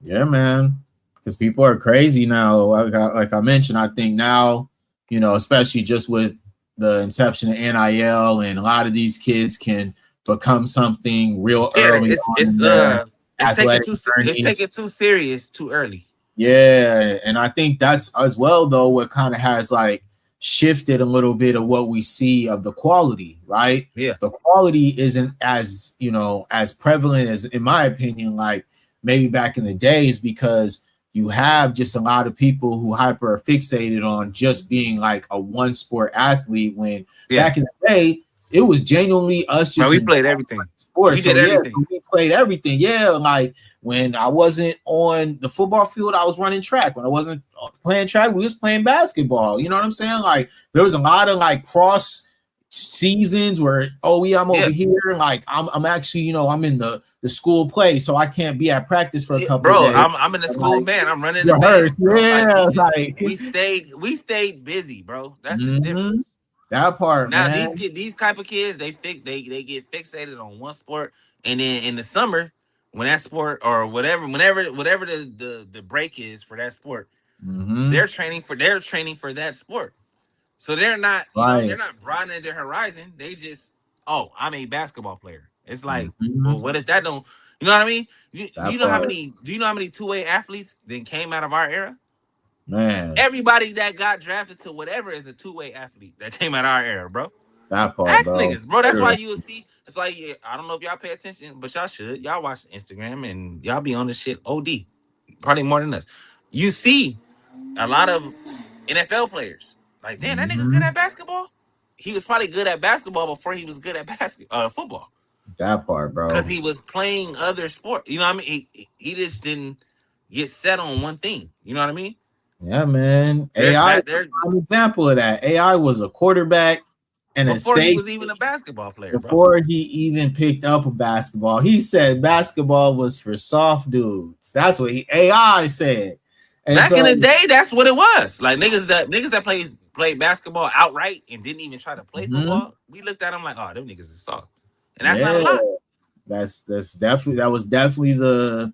Yeah, man. Because people are crazy now. Like I mentioned, I think now, especially just with the inception of NIL, and a lot of these kids can become something real Yeah, early on in their athletic it's taking journeys. too serious too early. Yeah, and I think that's as well though what kind of has like shifted a little bit of what we see of the quality, right? Yeah, The quality isn't as, as prevalent as, in my opinion, like maybe back in the days, because you have just a lot of people who hyper fixated on just being like a one sport athlete, when yeah. back in the day it was genuinely us Man, just we enjoying played everything. sports. We So did yeah, everything. we played everything. Yeah, like when I wasn't on the football field, I was running track. When I wasn't playing track, we was playing basketball. You know what I'm saying? Like there was a lot of like cross seasons where, oh yeah, I'm over Yeah. here. Like I'm actually, I'm in the school play, so I can't be at practice for a Yeah, couple of bro, days. I'm in the And school like band. I'm running the band, rehearse, bro. Like yeah, like we stayed busy, bro. That's the mhm, difference. that part, Now man. these type of kids, they get fixated on one sport, and then in the summer, when that sport or whatever the break is for that sport, Hmm. they're training for that sport. So they're not, they're Right. not broadening their horizon. They just, oh, I'm a basketball player. It's like, Hmm. well, what if that don't, you know what I mean? Do That you know how part, many two-way athletes that came out of our era? man. Everybody that got drafted to whatever is a two-way athlete that came out of our era, bro. That part, Ask bro. niggas, bro. That's why Literally. you will see. That's why I don't know if y'all pay attention, but y'all should. Y'all watch Instagram and y'all be on this shit OD, probably more than us. You see a lot of NFL players. Like, damn, that nigga good Hmm. at basketball. He was probably good at basketball before he was good at football, That part, because bro. he was playing other sport. You know what I mean? He just didn't get set on one thing. You know what I mean? Yeah, man. There's AI is that there a prime example of that. AI was a quarterback and a before he safety was even a basketball player, bro. before he even picked up a basketball. He said basketball was for soft dudes. That's what AI said. And Back in so, the day, that's what it was. Like niggas that played basketball outright and didn't even try to play mhm, football. We looked at them like, oh, them niggas is soft, and that's not a yeah, lie. that was definitely the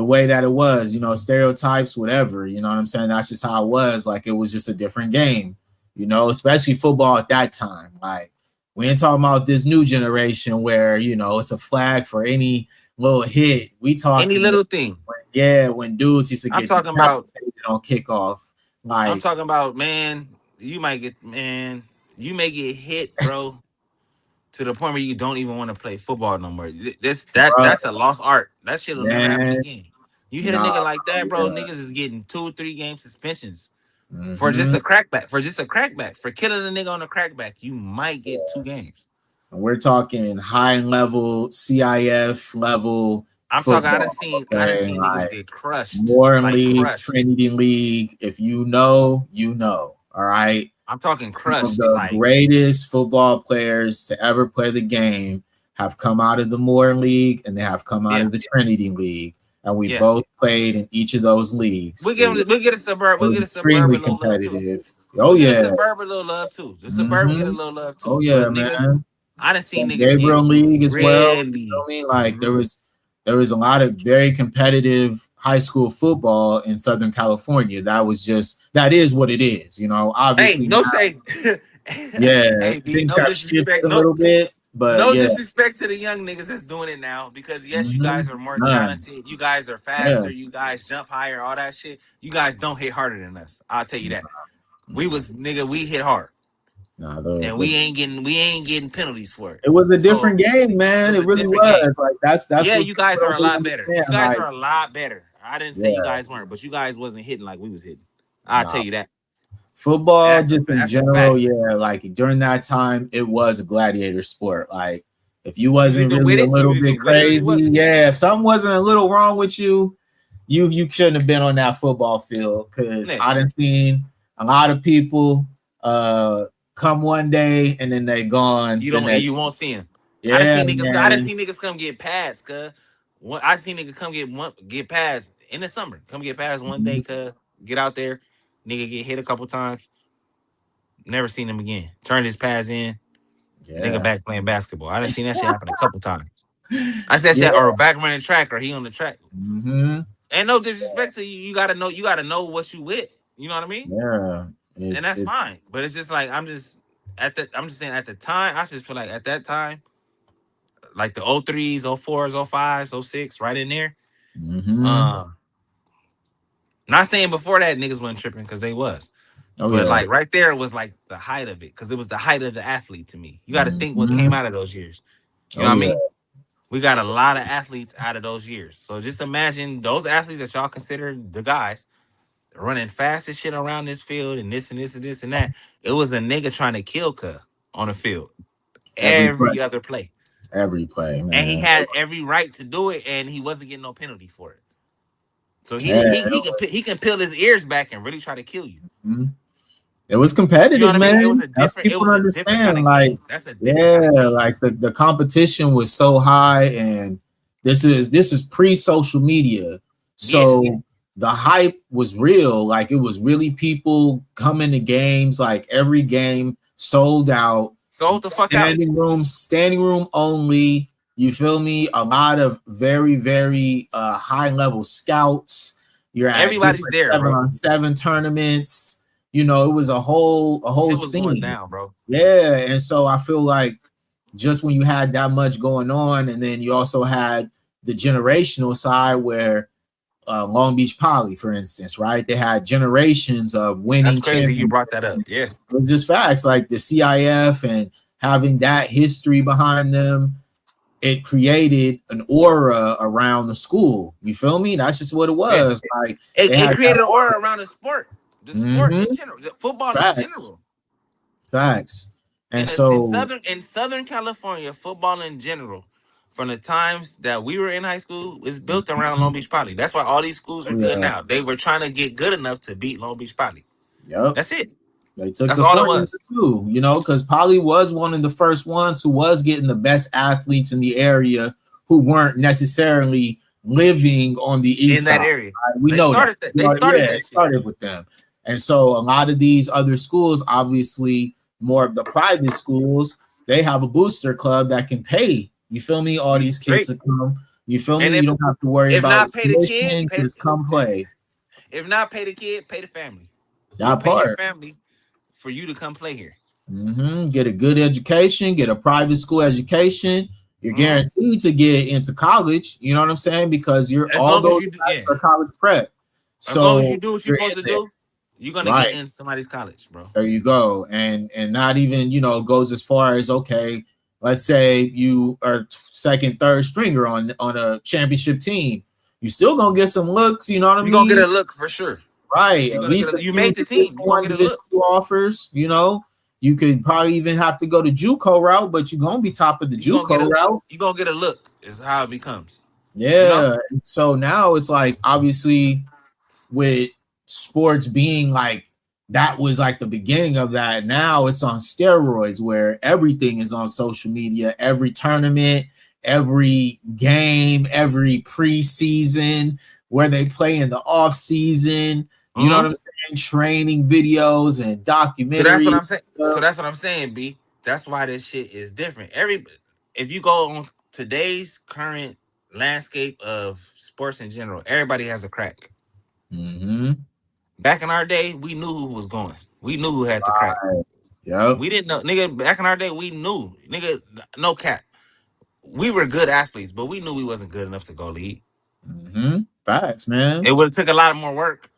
way that it was, stereotypes, whatever, you know what I'm saying? That's just how it was. Like it was just a different game, especially football at that time. Like we ain't talking about this new generation where, it's a flag for any little hit. We Any talking, little thing. yeah, when dudes used to I'm get talking about. decapitated on kickoff. I'm Like, talking about, man. Man. You may get hit, bro, to the point where you don't even want to play football no more. bro, That's a lost art. That shit will never happen man, again. You hit a nah, nigga like that, bro, bro. Niggas is getting 2 or 3 game suspensions yeah. for just Hmm. a crackback. For just a crackback. For killing a nigga on a crackback, you might get 2 games. And we're talking high level CIF level I'm talking. football. I done Okay, seen niggas like get crushed, Warren like League, crushed. Trinity League. If you know, you know. All right. I'm talking Some of crushed, the like greatest football players to ever play the game have come out of the Moore League and they have come out yeah, of the Trinity League. And we yeah. both played in each of those leagues. It was, We get a suburb. it We was get a extremely suburban little love too. competitive. Oh, We get a yeah. suburban little love too. The suburban get a Hmm. little love Oh, too. yeah, But nigga, man. I done seen St. niggas get Gabriel League as well. You know what really. I mean? Like there was a lot of very competitive high school football in Southern California. That is what it is. Hey, Obviously no now, shade. yeah, Hey, B, things no have shifted disrespect. a little bit, but No yeah, disrespect to the young niggas that's doing it now. Because yes, you guys are more none, talented. You guys are yeah, faster. You guys jump higher. All that shit. You guys don't hit harder than us. I'll tell you that. We nah, was nigga. We hit hard, nah. and we ain't getting penalties for it. It was a So different game, it man. was It a really different game. was. Like that's Yeah, what you people guys are don't a really lot better. You understand. guys Like, are a lot better. I didn't say you yeah, guys weren't, but you guys wasn't hitting like we was hitting. I'll tell nah. you that. Football, just in That's a general, fact. yeah. Like during that time, it was a gladiator sport. Like if you You wasn't either really with a it, you little either bit with it or you crazy, wasn't. yeah. If something wasn't a little wrong with you, you shouldn't have been on that football field because Yeah, I done seen a lot of people uh come one day and then they gone you the don't and next. you won't see him. Yeah, I done man. seen niggas come get passed, cuz. I seen niggas come get passed in the summer. Come get passed one day, Mhm. cuz. Get out there, nigga get hit a couple times. Never seen him again. Turned his pass in. Nigga Yeah. back playing basketball. I done seen that shit happen a couple times. I said Yeah. shit or back running track or he on the track. Hmm. And no disrespect to you, you gotta know what you with. You know what I mean? Yeah. And It's that's it. fine. But it's just like I'm just saying at the time, I just feel like at that time, like the 03s, 04s, 05s, 06, right in there. Hmm. Um, not saying before that niggas wasn't tripping because they was. Oh But yeah. like right there was like the height of it because it was the height of the athlete to me. You got to think what came Hmm. out of those years. You know Oh what I yeah. mean? We got a lot of athletes out of those years. So just imagine those athletes that y'all consider the guys running fast as shit around this field and this and this and this and that. It was a nigga trying to kill Cuz on the field Every play. every other play. Every play, And he man. had every right to do it and he wasn't getting no penalty for it. So Yeah. he can peel his ears back and really try to kill you. Mhm. It was You know what competitive, I mean? man. That's what It people was don't a different kind understand. of Like, game. That's a different kind yeah, of game. like the competition was so high, and this is pre-social media. Yeah. So the hype was real. Like it was really people coming to games, like every game sold out, Sold the fuck out. standing room only. You feel me? A lot of very, very high level scouts. You're at Everybody's different there, seven bro. on seven tournaments. It was a whole Shit was going scene. down, bro. Yeah, and so I feel like just when you had that much going on, and then you also had the generational side where Long Beach Poly, for instance, right? They had generations of That's winning crazy you brought championships. that up. And Yeah. it was just facts, like the CIF and having that history behind them. It created an aura around the school. You feel me? That's just what it Yeah. was. Like they It had that created an aura. aura around the sport. The sport in Mm-hmm. general. The football in Facts. general. Facts. And In so, Southern California, football in general, from the times that we were in high school, is built around Long mhm. Beach Poly. That's why all these schools are Oh good yeah. now. They were trying to get good enough to beat Long Beach Poly. Yep. That's it. They took That's the all it formula was. too, because Poly was one of the first ones who was getting the best athletes in the area who weren't necessarily living on the In east that side. area. Right? We know that. They started Yeah, that it shit. started with them. And so a lot of these other schools, obviously more of the private schools, they have a booster club that can pay. You feel me? All these kids Straight. to come. You feel me? And You don't have to worry if about not pay the kid, tuition, just come play. if not pay the kid, pay the family. We'll That pay your part. family for you to come play here. Get a good education, get a private school education. You're Hmm. guaranteed to get into college. You know what I'm saying? Because you're As all long as those you do, classes yeah. are college prep. As long as you So do what you're you're supposed in to there. do, you're gonna get Right. in somebody's college, bro. There you go. And not even, goes as far as okay, let's say you are second, third stringer on a championship team. You still gonna get some looks, you know what I You're gonna get mean? a look for sure. Right. You're At gonna get least a a you few made the Division team. You're gonna One, get a Division look. Two offers. You could probably even have to go to JUCO route, but you're gonna be top of the JUCO route. You gonna get a look is how it becomes. You know? Yeah. So now it's like obviously with sports being like that was like the beginning of that. Now it's on steroids where everything is on social media, every tournament, every game, every preseason, where they play in the off season. You know what Mm-hmm. I'm saying? Training videos and So that's what documentaries I'm saying. and stuff. B. That's why this shit is different. If you go on today's current landscape of sports in general, everybody has a crack. Mm-hmm. Back in our day, we knew who was going. We knew who had the crack. Yep. We didn't know, nigga. Back in our day, we knew, nigga. No cap. We were good athletes, but we knew we wasn't good enough to go league. Mm-hmm. Facts, man. It would have took a lot more work,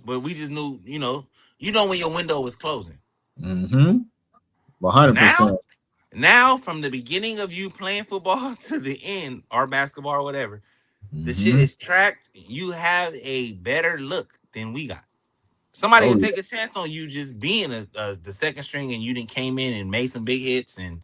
but we just knew, when your window was closing. Mm-hmm. 100%. Now, now from the beginning of you playing football to the end, or basketball or whatever, the shit Mm-hmm. is tracked. You have a better look than we got. Somebody Oh will yeah. take a chance on you just being the second string and you didn't came in and made some big hits and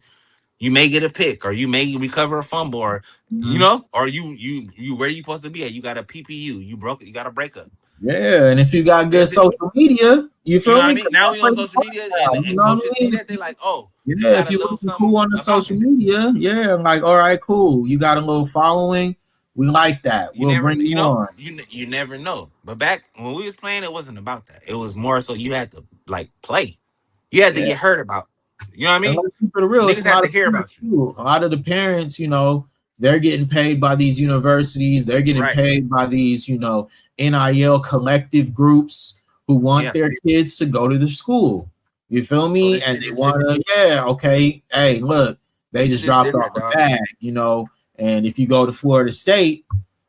You may get a pick, or you may recover a fumble, or Mhm. or you where you supposed to be at. You got a PPU. You broke. You got a breakup. Yeah, and if you got good There's social media, you You know feel what I me? mean? 'Cause Now that's we where on you social find media, out, you and know what coaches I see mean? that they like, oh, you Yeah, got if a you're little looking cool something on the about social him. media, yeah, I'm like, all right, cool. You got a little following. We like that. You We'll never, bring you on. you never know. But back when we was playing, it wasn't about that. It was more so you had to like play. You had to Yeah. get heard about. You know what I And mean? let's keep it real. It's Niggas a had lot to of hear parents about you. too. A lot of the parents, they're getting paid by these universities. They're getting Right. paid by these, NIL collective groups who want Yeah. their kids to go to the school. You feel So me? this And shit they is want just to, yeah, okay. Hey, look, they it's just just dropped off different, a dog. bag. And if you go to Florida State,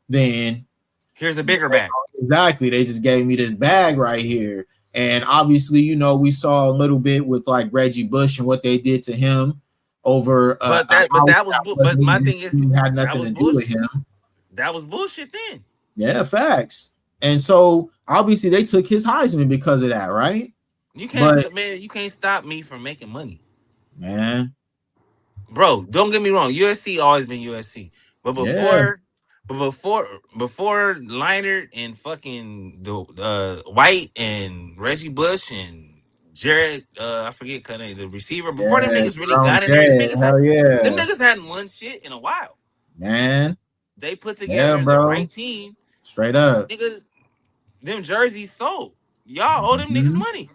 then Here's a bigger bag. exactly. They just gave me this bag right here. And obviously, we saw a little bit with like Reggie Bush and what they did to him over But a house that was that but wasn't my even thing is had that nothing was to do with bullshit. him. That was bullshit then. Yeah, facts. And so obviously they took his Heisman because of that, right? But You can't stop me from making money. man, Bro, don't get me wrong. USC always been USC, but yeah, before Leinert and fucking the White and Reggie Bush and Jared, I forget kind of the receiver. Before them yeah, niggas really Jerome got in there, J, hell them yeah, niggas hadn't won shit in a while. man, They put yeah, together the bro, right team, straight up. niggas. Them jerseys sold. Y'all owe them niggas Mhm. money.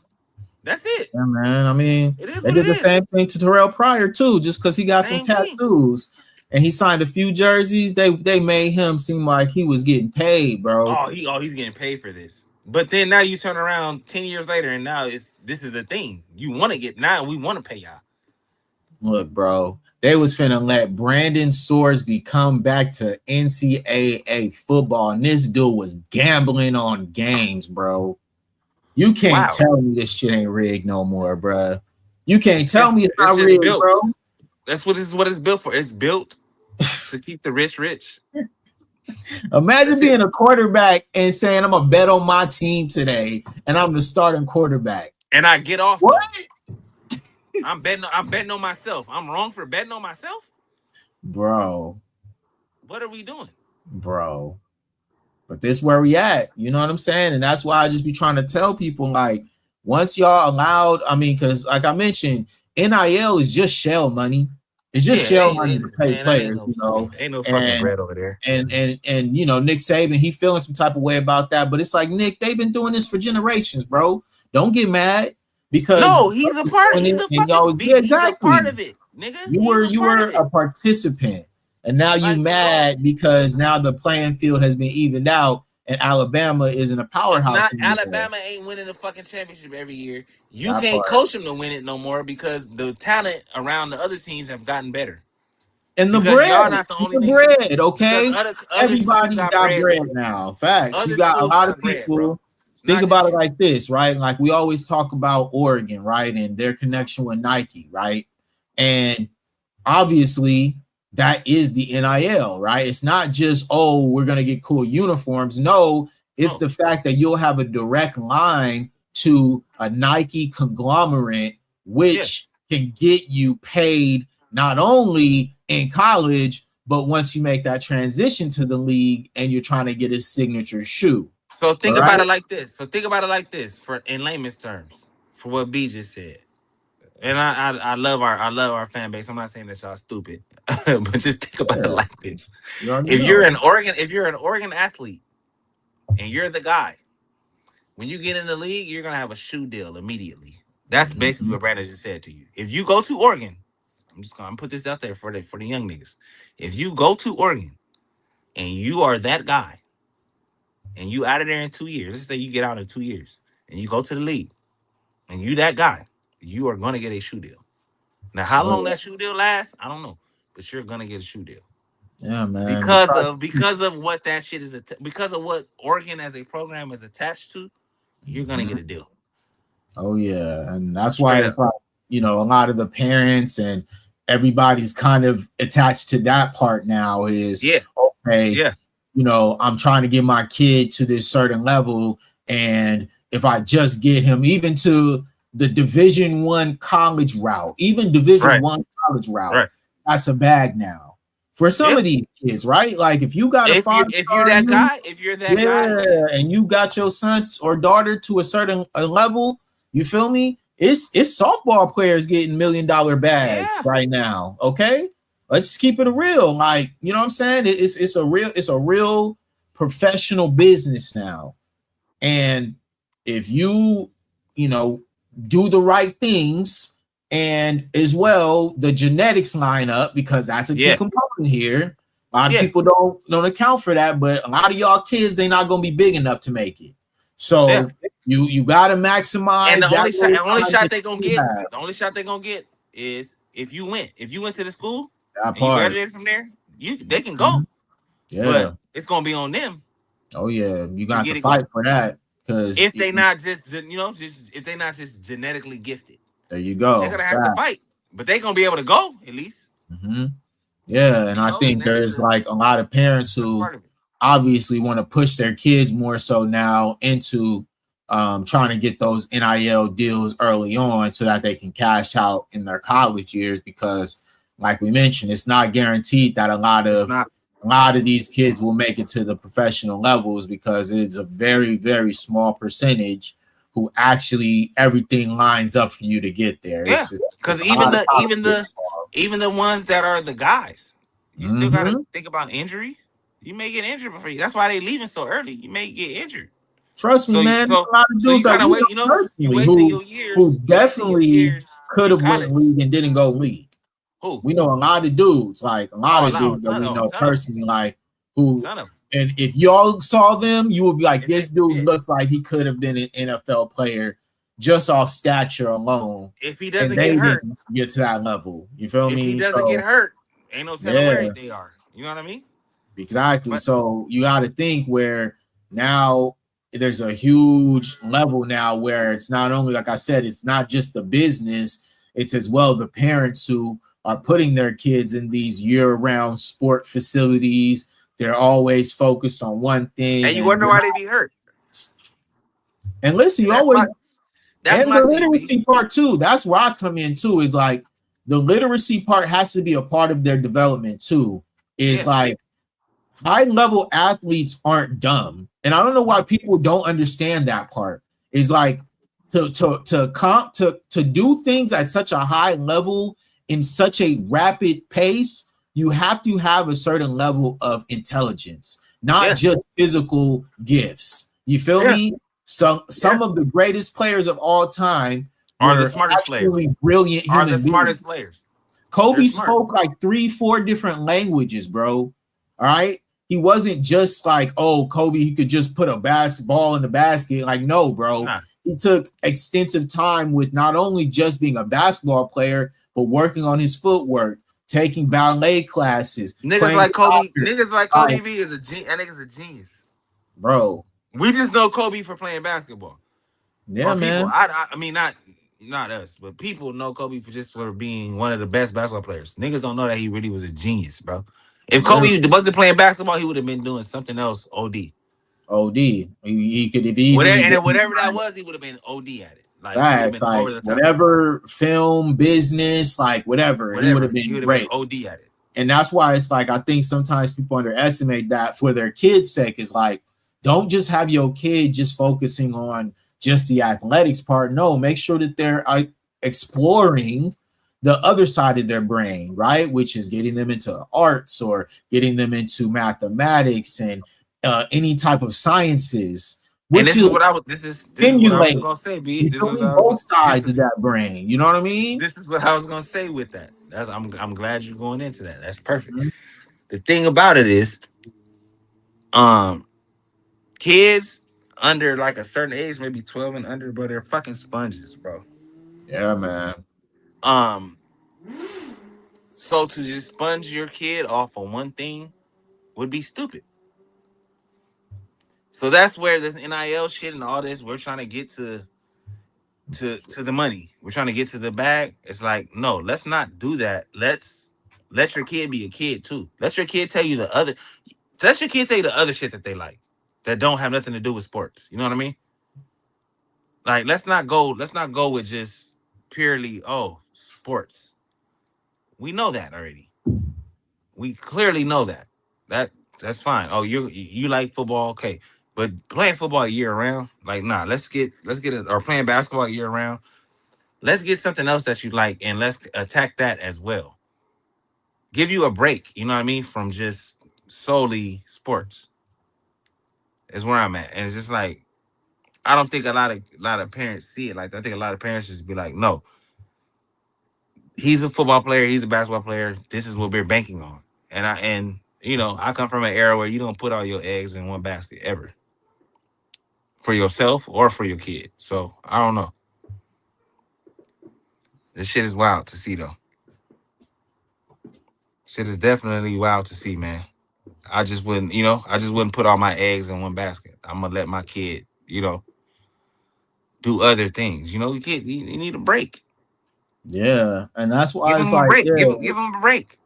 That's it. Yeah, man. I mean, It is they what it did the is. same thing to Terrell Pryor too, just because he got some Same thing. tattoos and he signed a few jerseys. They made him seem like he was getting paid, bro. He's getting paid for this. But then now you turn around 10 years later and now this is a thing. You want to get now we want to pay y'all. Look, bro, they was finna let Brandon Sorsby come back to NCAA football, and this dude was gambling on games, bro. You can't Wow. tell me this shit ain't rigged no more, bro. You can't tell It's me it's it's not just rigged, built. bro. That's what this is what it's built for. It's built to keep the rich rich. Imagine That's it. being a quarterback and saying, I'm gonna bet on my team today, and I'm the starting quarterback. And I get off What? though. I'm betting on myself. I'm wrong for betting on myself? Bro, What are we doing? bro. But this where we at. You know what I'm saying? And that's why I just be trying to tell people like, once y'all allowed, I mean, because like I mentioned, NIL is just shell money. It's just Yeah, shell money to pay man, that players, ain't no fucking and bread over there. Nick Saban, he feeling some type of way about that. But it's like, Nick, they've been doing this for generations, bro. Don't get mad because No, he's a part. doing He's it a and y'all fucking was, yeah, beat. He's a part exactly. of it, nigga. You He's were a you part were of it. a participant, and now you Like, bro, mad because now the playing field has been evened out, and Alabama isn't a it's powerhouse not anymore. Alabama ain't winning the fucking championship every year. You That can't part coach them to win it no more because the talent around the other teams have gotten better. and Because y'all not the only the niggas. bread. Because Okay, other schools everybody's got got bread bread too. now. Facts. You Other got a schools lot of got bread, bro. people. It's Think not just about it you. like this, right? Like we always talk about Oregon, right, and their connection with Nike, right, and obviously that is the NIL, right? It's not just, oh, we're going to get cool uniforms. No, it's No. the fact that you'll have a direct line to a Nike conglomerate, Yeah. which can get you paid not only in college, but once you make that transition to the league and you're trying to get a signature shoe. So All think about right. it like this. For in layman's terms, for what B just said. And I love our fan base. I'm not saying that y'all stupid, but just think about it Yeah, like this. you already know. If you're an Oregon athlete and you're the guy, when you get in the league, you're gonna have a shoe deal immediately. That's basically Mhm. what Brandon just said to you. If you go to Oregon, I'm just gonna put this out there for the young niggas. If you go to Oregon and you are that guy, and you out of there in 2 years, let's say you get out in 2 years, and you go to the league, and you that guy, you are gonna get a shoe deal. Now, how Oh, long yeah. that shoe deal lasts, I don't know, but you're gonna get a shoe deal Yeah, man. The because of what that shit is because of what Oregon as a program is attached to. You're gonna get a deal Oh yeah, and that's why straight it's up. like, a lot of the parents and everybody's kind of attached to that part now is, Yeah, okay, yeah, I'm trying to get my kid to this certain level, and if I just get him even to the Division 1 college route, even Division right, 1 college route, right. that's a bag now for some Yeah. of these kids, right? Like if you got a five If you're star that you, guy, if you're that guy, yeah, yes. and you got your son or daughter to a certain level, you feel me? It's softball players getting $1 million bags Yeah. right now. Okay, let's just keep it real. Like you know what I'm saying? It's a real professional business now. And if you know, do the right things and as well, the genetics line up because that's a key Yeah. component here. A lot of Yeah. people don't account for that, but a lot of y'all kids, they're not gonna be big enough to make it. Yeah. So you gotta And maximize the that only shot, little the only time shot that they gonna you get, have. the only shot they gonna get is if you went. If you went to the school That and you part. graduated from there, they can go, Mhm. Yeah. but it's gonna be on them Oh yeah. You to got to get it fight going. for that because If they not just just if they not just genetically gifted, there you they're go. gonna have to Fact. fight, but they gonna be able to go at least. Mm-hmm. Yeah, and I And think there's like a lot of parents that's who part of it. obviously want to push their kids more so now into trying to get those NIL deals early on so that they can cash out in their college years because, like we mentioned, it's not guaranteed that It's not. a lot of these kids will make it to the professional levels because it's a very very small percentage who actually everything lines up for you to get there. Yeah, It's because a lot of politics even the ones that are the guys, you still got to involved. think about injury. You may get injured before you. That's why they leaving so early. You may get injured. Trust me, man. There's a lot of So you dudes that kind of we wait. know You personally wasting your years. who You wasting your definitely years could in have went college. league and didn't go league. Who? We know a lot of dudes, like a lot Oh of no, dudes that we a know ton of them, personally, like who. ton of them. And if y'all saw them, you would be like, And "This they, dude yeah, looks like he could have been an NFL player just off stature alone." if he And doesn't they get hurt, didn't get to that level. You feel if he me? doesn't get So hurt, ain't no telling where yeah, they are. You know what I mean? exactly. But So you got to think where now there's a huge level now where it's not only, like I said, it's not just the business, it's as well the parents who are putting their kids in these year-round sport facilities. They're always focused on one and thing, you and wonder you're why not. they be hurt. And listen, And you always that's and my the thing, B. literacy part too. That's where I come in too. Is like the literacy part has to be a part of their development too. Is Yeah, like high level athletes aren't dumb, and I don't know why no, people don't understand that part. Is like to do things at such a high level in such a rapid pace. You have to have a certain level of intelligence, not yeah, just physical gifts. You feel yeah, me? yeah. Some of the greatest players of all time Are the were smartest players. actually brilliant Are the human beings. smartest players. They're Kobe smart. spoke like 3, 4 different languages, bro. All right. He wasn't just like, oh, Kobe, he could just put a basketball in the basket. Like, no, bro. Nah. He took extensive time with not only just being a basketball player, but working on his footwork, taking ballet classes, playing soccer. Niggas like Kobe Like, B is a genius. That nigga's a genius. bro. We just know Kobe for playing basketball. Yeah, Or people. man. I mean not us, but people know Kobe for being one of the best basketball players. Niggas don't know that he really was a genius, bro. If Literally. Kobe wasn't playing basketball, he would have been doing something else. OD. OD. He could have Whatever easily and then been whatever that like, was, he would have been OD at it. Like he would have facts, been over like the top at it. whatever film, business, like whatever, he would have Whatever. He been would have been great. OD at it. And that's why it's like I think sometimes people underestimate that for their kids' sake. Is like, don't just have your kid just focusing on just the athletics part. No, make sure that they're exploring the other side of their brain, right? Which is getting them into arts or getting them into mathematics and any type of sciences, And which is this is what I was stimulate. gonna say, B. You This feel was me? I was Both gonna sides of that brain. You know what I mean? this is what I was gonna say with that. I'm glad you're going into that. That's perfect. Mhm. The thing about it is, um, kids under like a certain age, maybe 12 and under, bro, they're fucking sponges, bro. Yeah, man. Um, so to just sponge your kid off of one thing would be stupid. So that's where this NIL shit and all this, we're trying to get to the money. We're trying to get to the bag. It's like, no, let's not do that. Let's let your kid be a kid too. Let your kid tell you the other shit that they like that don't have nothing to do with sports. You know what I mean? Like let's not go with just purely sports. We know that already. We clearly know that. That that's fine. Oh, you like football, okay? But playing football year round, like nah. Let's get it. Or playing basketball year round. Let's get something else that you like, and let's attack that as well. Give you a break. You know what I mean? From just solely sports is where I'm at, and it's just like I don't think a lot of parents see it like that. I think a lot of parents just be like, no, he's a football player, he's a basketball player. This is what we're banking on. And I come from an era where you don't put all your eggs in one basket ever for yourself or for your kid. So I don't know. This shit is wild to see though. Shit is definitely wild to see, man. I just wouldn't put all my eggs in one basket. I'm gonna let my kid, do other things. You need a break. Yeah, and that's Give why it's him a like, break. yeah, Give him a break.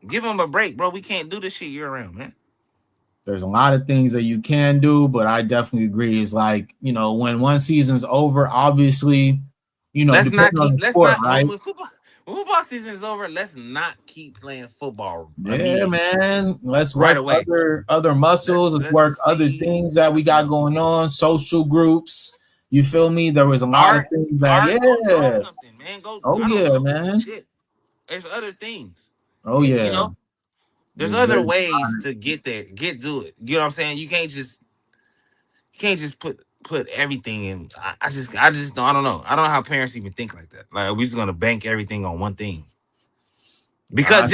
Give him a break, bro. We can't do this shit year round, man. there's a lot of things that you can do, but I definitely agree. It's like, when one season's over, obviously, Let's not depending on keep. the Let's sport, not right? when football season is over. Let's not keep playing football Yeah, immediately, man. Let's right work away. other muscles. Let's Let's work other see. things that we got going on, social groups. You feel me? There was a lot of Art, things that, art. Go draw yeah. something, man. Go. Oh I don't yeah, know. man. Shit. There's other things. Oh You, you yeah. know. There's other There's ways to get there. Get to it. You know what I'm saying? You can't just put everything in. I just don't. I don't know. I don't know how parents even think like that. Like we're just gonna bank everything on one thing. I,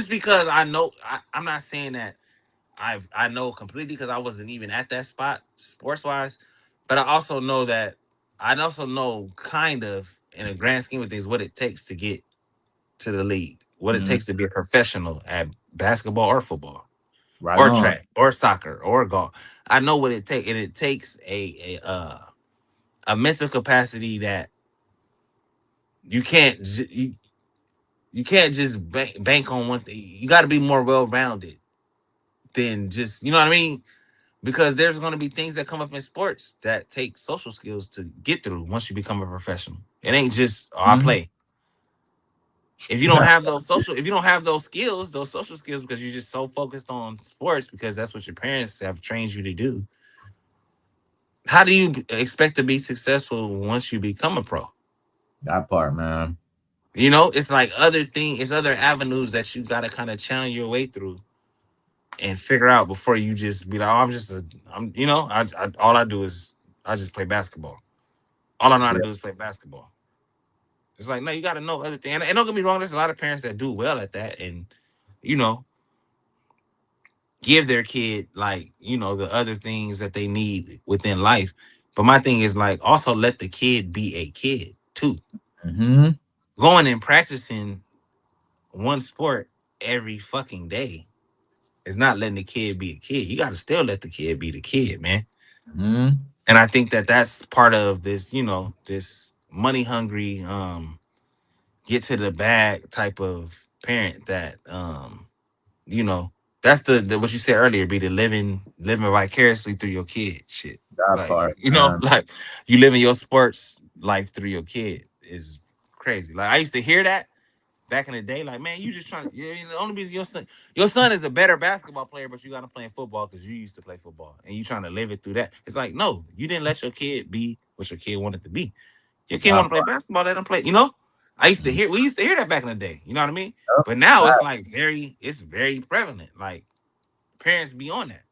Because I know I'm not saying that I know completely because I wasn't even at that spot sports wise, but I also know kind of in a grand scheme of things what it takes to get to the league, what it mhm, takes to be a professional at basketball or football right or on. track or soccer or golf. I know what it takes, and it takes a mental capacity that you can't you can't just bank on one thing. You got to be more well rounded than just you know what I mean. Because there's going to be things that come up in sports that take social skills to get through once you become a professional. It ain't just I Mhm. play. If you don't have those skills, those social skills, because you're just so focused on sports because that's what your parents have trained you to do. How do you expect to be successful once you become a pro? That part, man. It's like it's other avenues that you got to kind of channel your way through and figure out before you just be like, oh, all I do is I just play basketball. All I know how to Yeah. do is play basketball. It's like, no, you got to know other things. And don't get me wrong, there's a lot of parents that do well at that and, you know, give their kid, like, the other things that they need within life. But my thing is, like, also let the kid be a kid, too. Hmm. Going and practicing one sport every fucking day is not letting the kid be a kid. You got to still let the kid be the kid, man. Hmm. And I think that that's part of this, this money hungry, get to the bag type of parent that you know that's the what you said earlier, be the living vicariously through your kid shit, That like part, man. like you living your sports life through your kid is crazy. Like I used to hear that back in the day, like, man, you just trying to, the only reason your son is a better basketball player, but you got to play football because you used to play football and you trying to live it through that. It's like, no, you didn't let your kid be what your kid wanted to be. Your kid That want to play part. basketball, let him play. I used to Mhm. hear we used to hear that back in the day. You know what I mean? Yep. But now it's Fact. like it's very prevalent. Like parents be on that.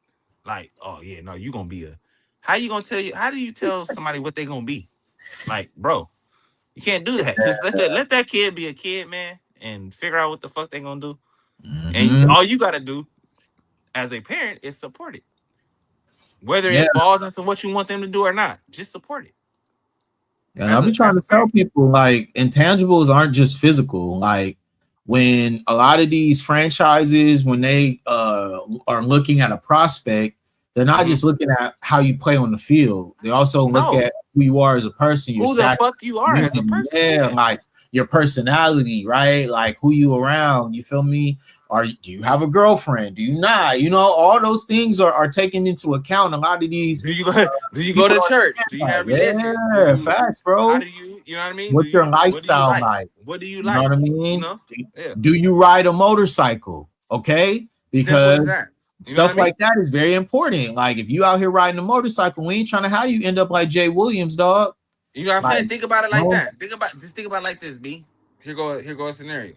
Like, oh yeah, no, you gonna be a how do you tell somebody what they gonna be? Like, bro, you can't do that. Just let that kid be a kid, man, and figure out what the fuck they gonna do. And Hmm. all you gotta do as a parent is support it. Whether Yeah, it falls into what you want them to do or not, just support it. and As I'll be a trying as to a tell parent. people like intangibles aren't just physical. Like when a lot of these franchises, when they are looking at a prospect, they're not Mhm. just looking at how you play on the field. They also look No. at who you are as a person, your Who the stature, fuck you are as a community, person? yeah, Yeah. like your personality, right? Like who you around. You feel me? Do you have a girlfriend? Do you not? All those things are taken into account. A lot of these Do you go do you go people to don't church? Do you understand have that. religion? Do Yeah, you facts, how bro. do you know what I mean? What's your What do you lifestyle like? like? What do you You know what like? I You mean? know? Yeah. Do you ride a motorcycle? Okay, Simple as because that. You know what I stuff mean? like that is very important. Like if you out here riding a motorcycle, we ain't trying to have you end up like Jay Williams, dog. You know what I'm Like, saying? Think about it like no. that. Think about it like this, B. Here go a scenario.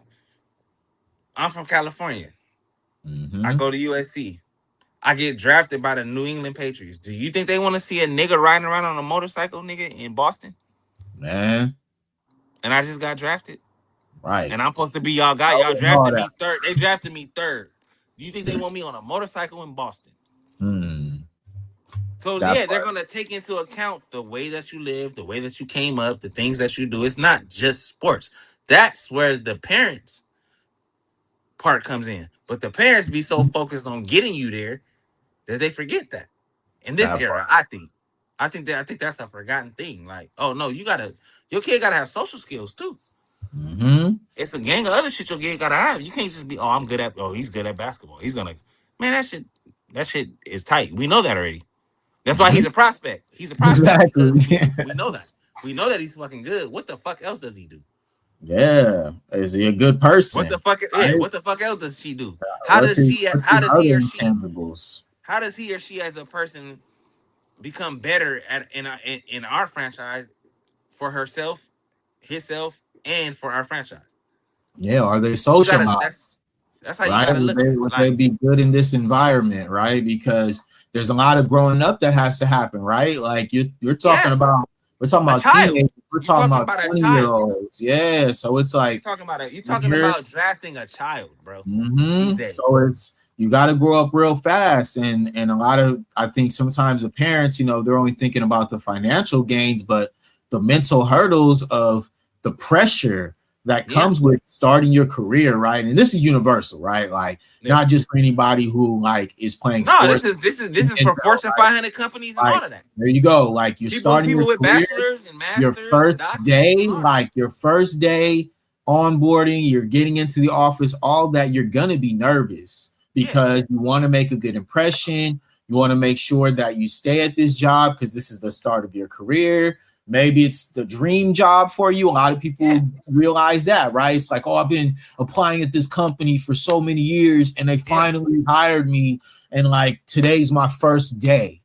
I'm from California. I Mm-hmm. go to USC. I get drafted by the New England Patriots. Do you think they want to see a nigga riding around on a motorcycle, nigga, in Boston? Man, And I just got drafted. right. And I'm supposed to be y'all guy. Y'all Oh, all drafted that. me third. They drafted me third. Do you think they want me on a motorcycle in Boston? Hmm. So That yeah, they're part. gonna take into account the way that you live, the way that you came up, the things that you do. It's not just sports. That's where the parents part comes in. But the parents be so focused on getting you there that they forget that. In this That era, part. I think that's a forgotten thing. Like, oh no, your kid gotta have social skills too. Mm-hmm. It's a gang of other shit your kid gotta have. You can't just be, he's good at basketball. He's gonna, man, that shit is tight. We know that already. That's why Mm-hmm. he's a prospect. He's a prospect because Exactly. we know that. We know that he's fucking good. What the fuck else does he do? Yeah. Is he a good What the person? fuck? Yeah. Right? What the fuck else does she do? What's How his does other he or she? intangibles? How does he or she as a person become better at in our franchise for herself, himself, and for our franchise? Yeah, are they You gotta. socialized? That's how you Right? gotta look at it. Would they Like, be good in this environment, right? Because there's a lot of growing up that has to happen, right? Like you're talking yes, about, we're talking a about child. teenagers, we're You talking talking about about a 20 year child. olds. Yeah. So it's like You when talking you're about drafting a child, bro. These days. so it's you got to grow up real fast, and a lot of, I think sometimes the parents, they're only thinking about the financial gains, but the mental hurdles of the pressure that Yeah. comes with starting your career, right? And this is universal, right? Like Yeah. not just for anybody who like is playing No, sports. this is for Fortune 500 companies and all Like of that. there you go. Like you're starting your People with career, bachelors and your masters and first doctorates day, and all that. like your first day onboarding, you're getting into the office, all that, you're gonna be nervous Yes. because you want to make a good impression. You want to make sure that you stay at this job because this is the start of your career. Maybe it's the dream job for you. A lot of Yeah. people realize that, right? It's like, oh, I've been applying at this company for so many years and they Yeah. finally hired me. And like today's my first day.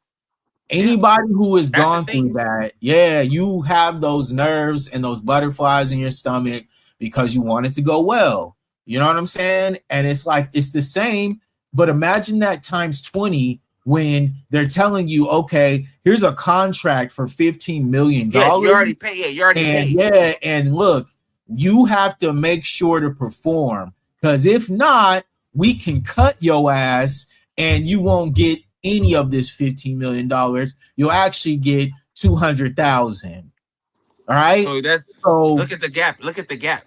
Yeah. Anybody who has That's the gone through thing. that, yeah, you have those nerves and those butterflies in your stomach because you want it to go well. You know what I'm saying? And it's like it's the same, but imagine that times 20 when they're telling you, okay, here's a contract for $15 million. Yeah, you already pay. Yeah, you already And paid. yeah, and look, you have to make sure to perform because if not, we can cut your ass and you won't get any of this $15 million. You'll actually get 200,000. All right. So that's So look at the gap. Look at the gap.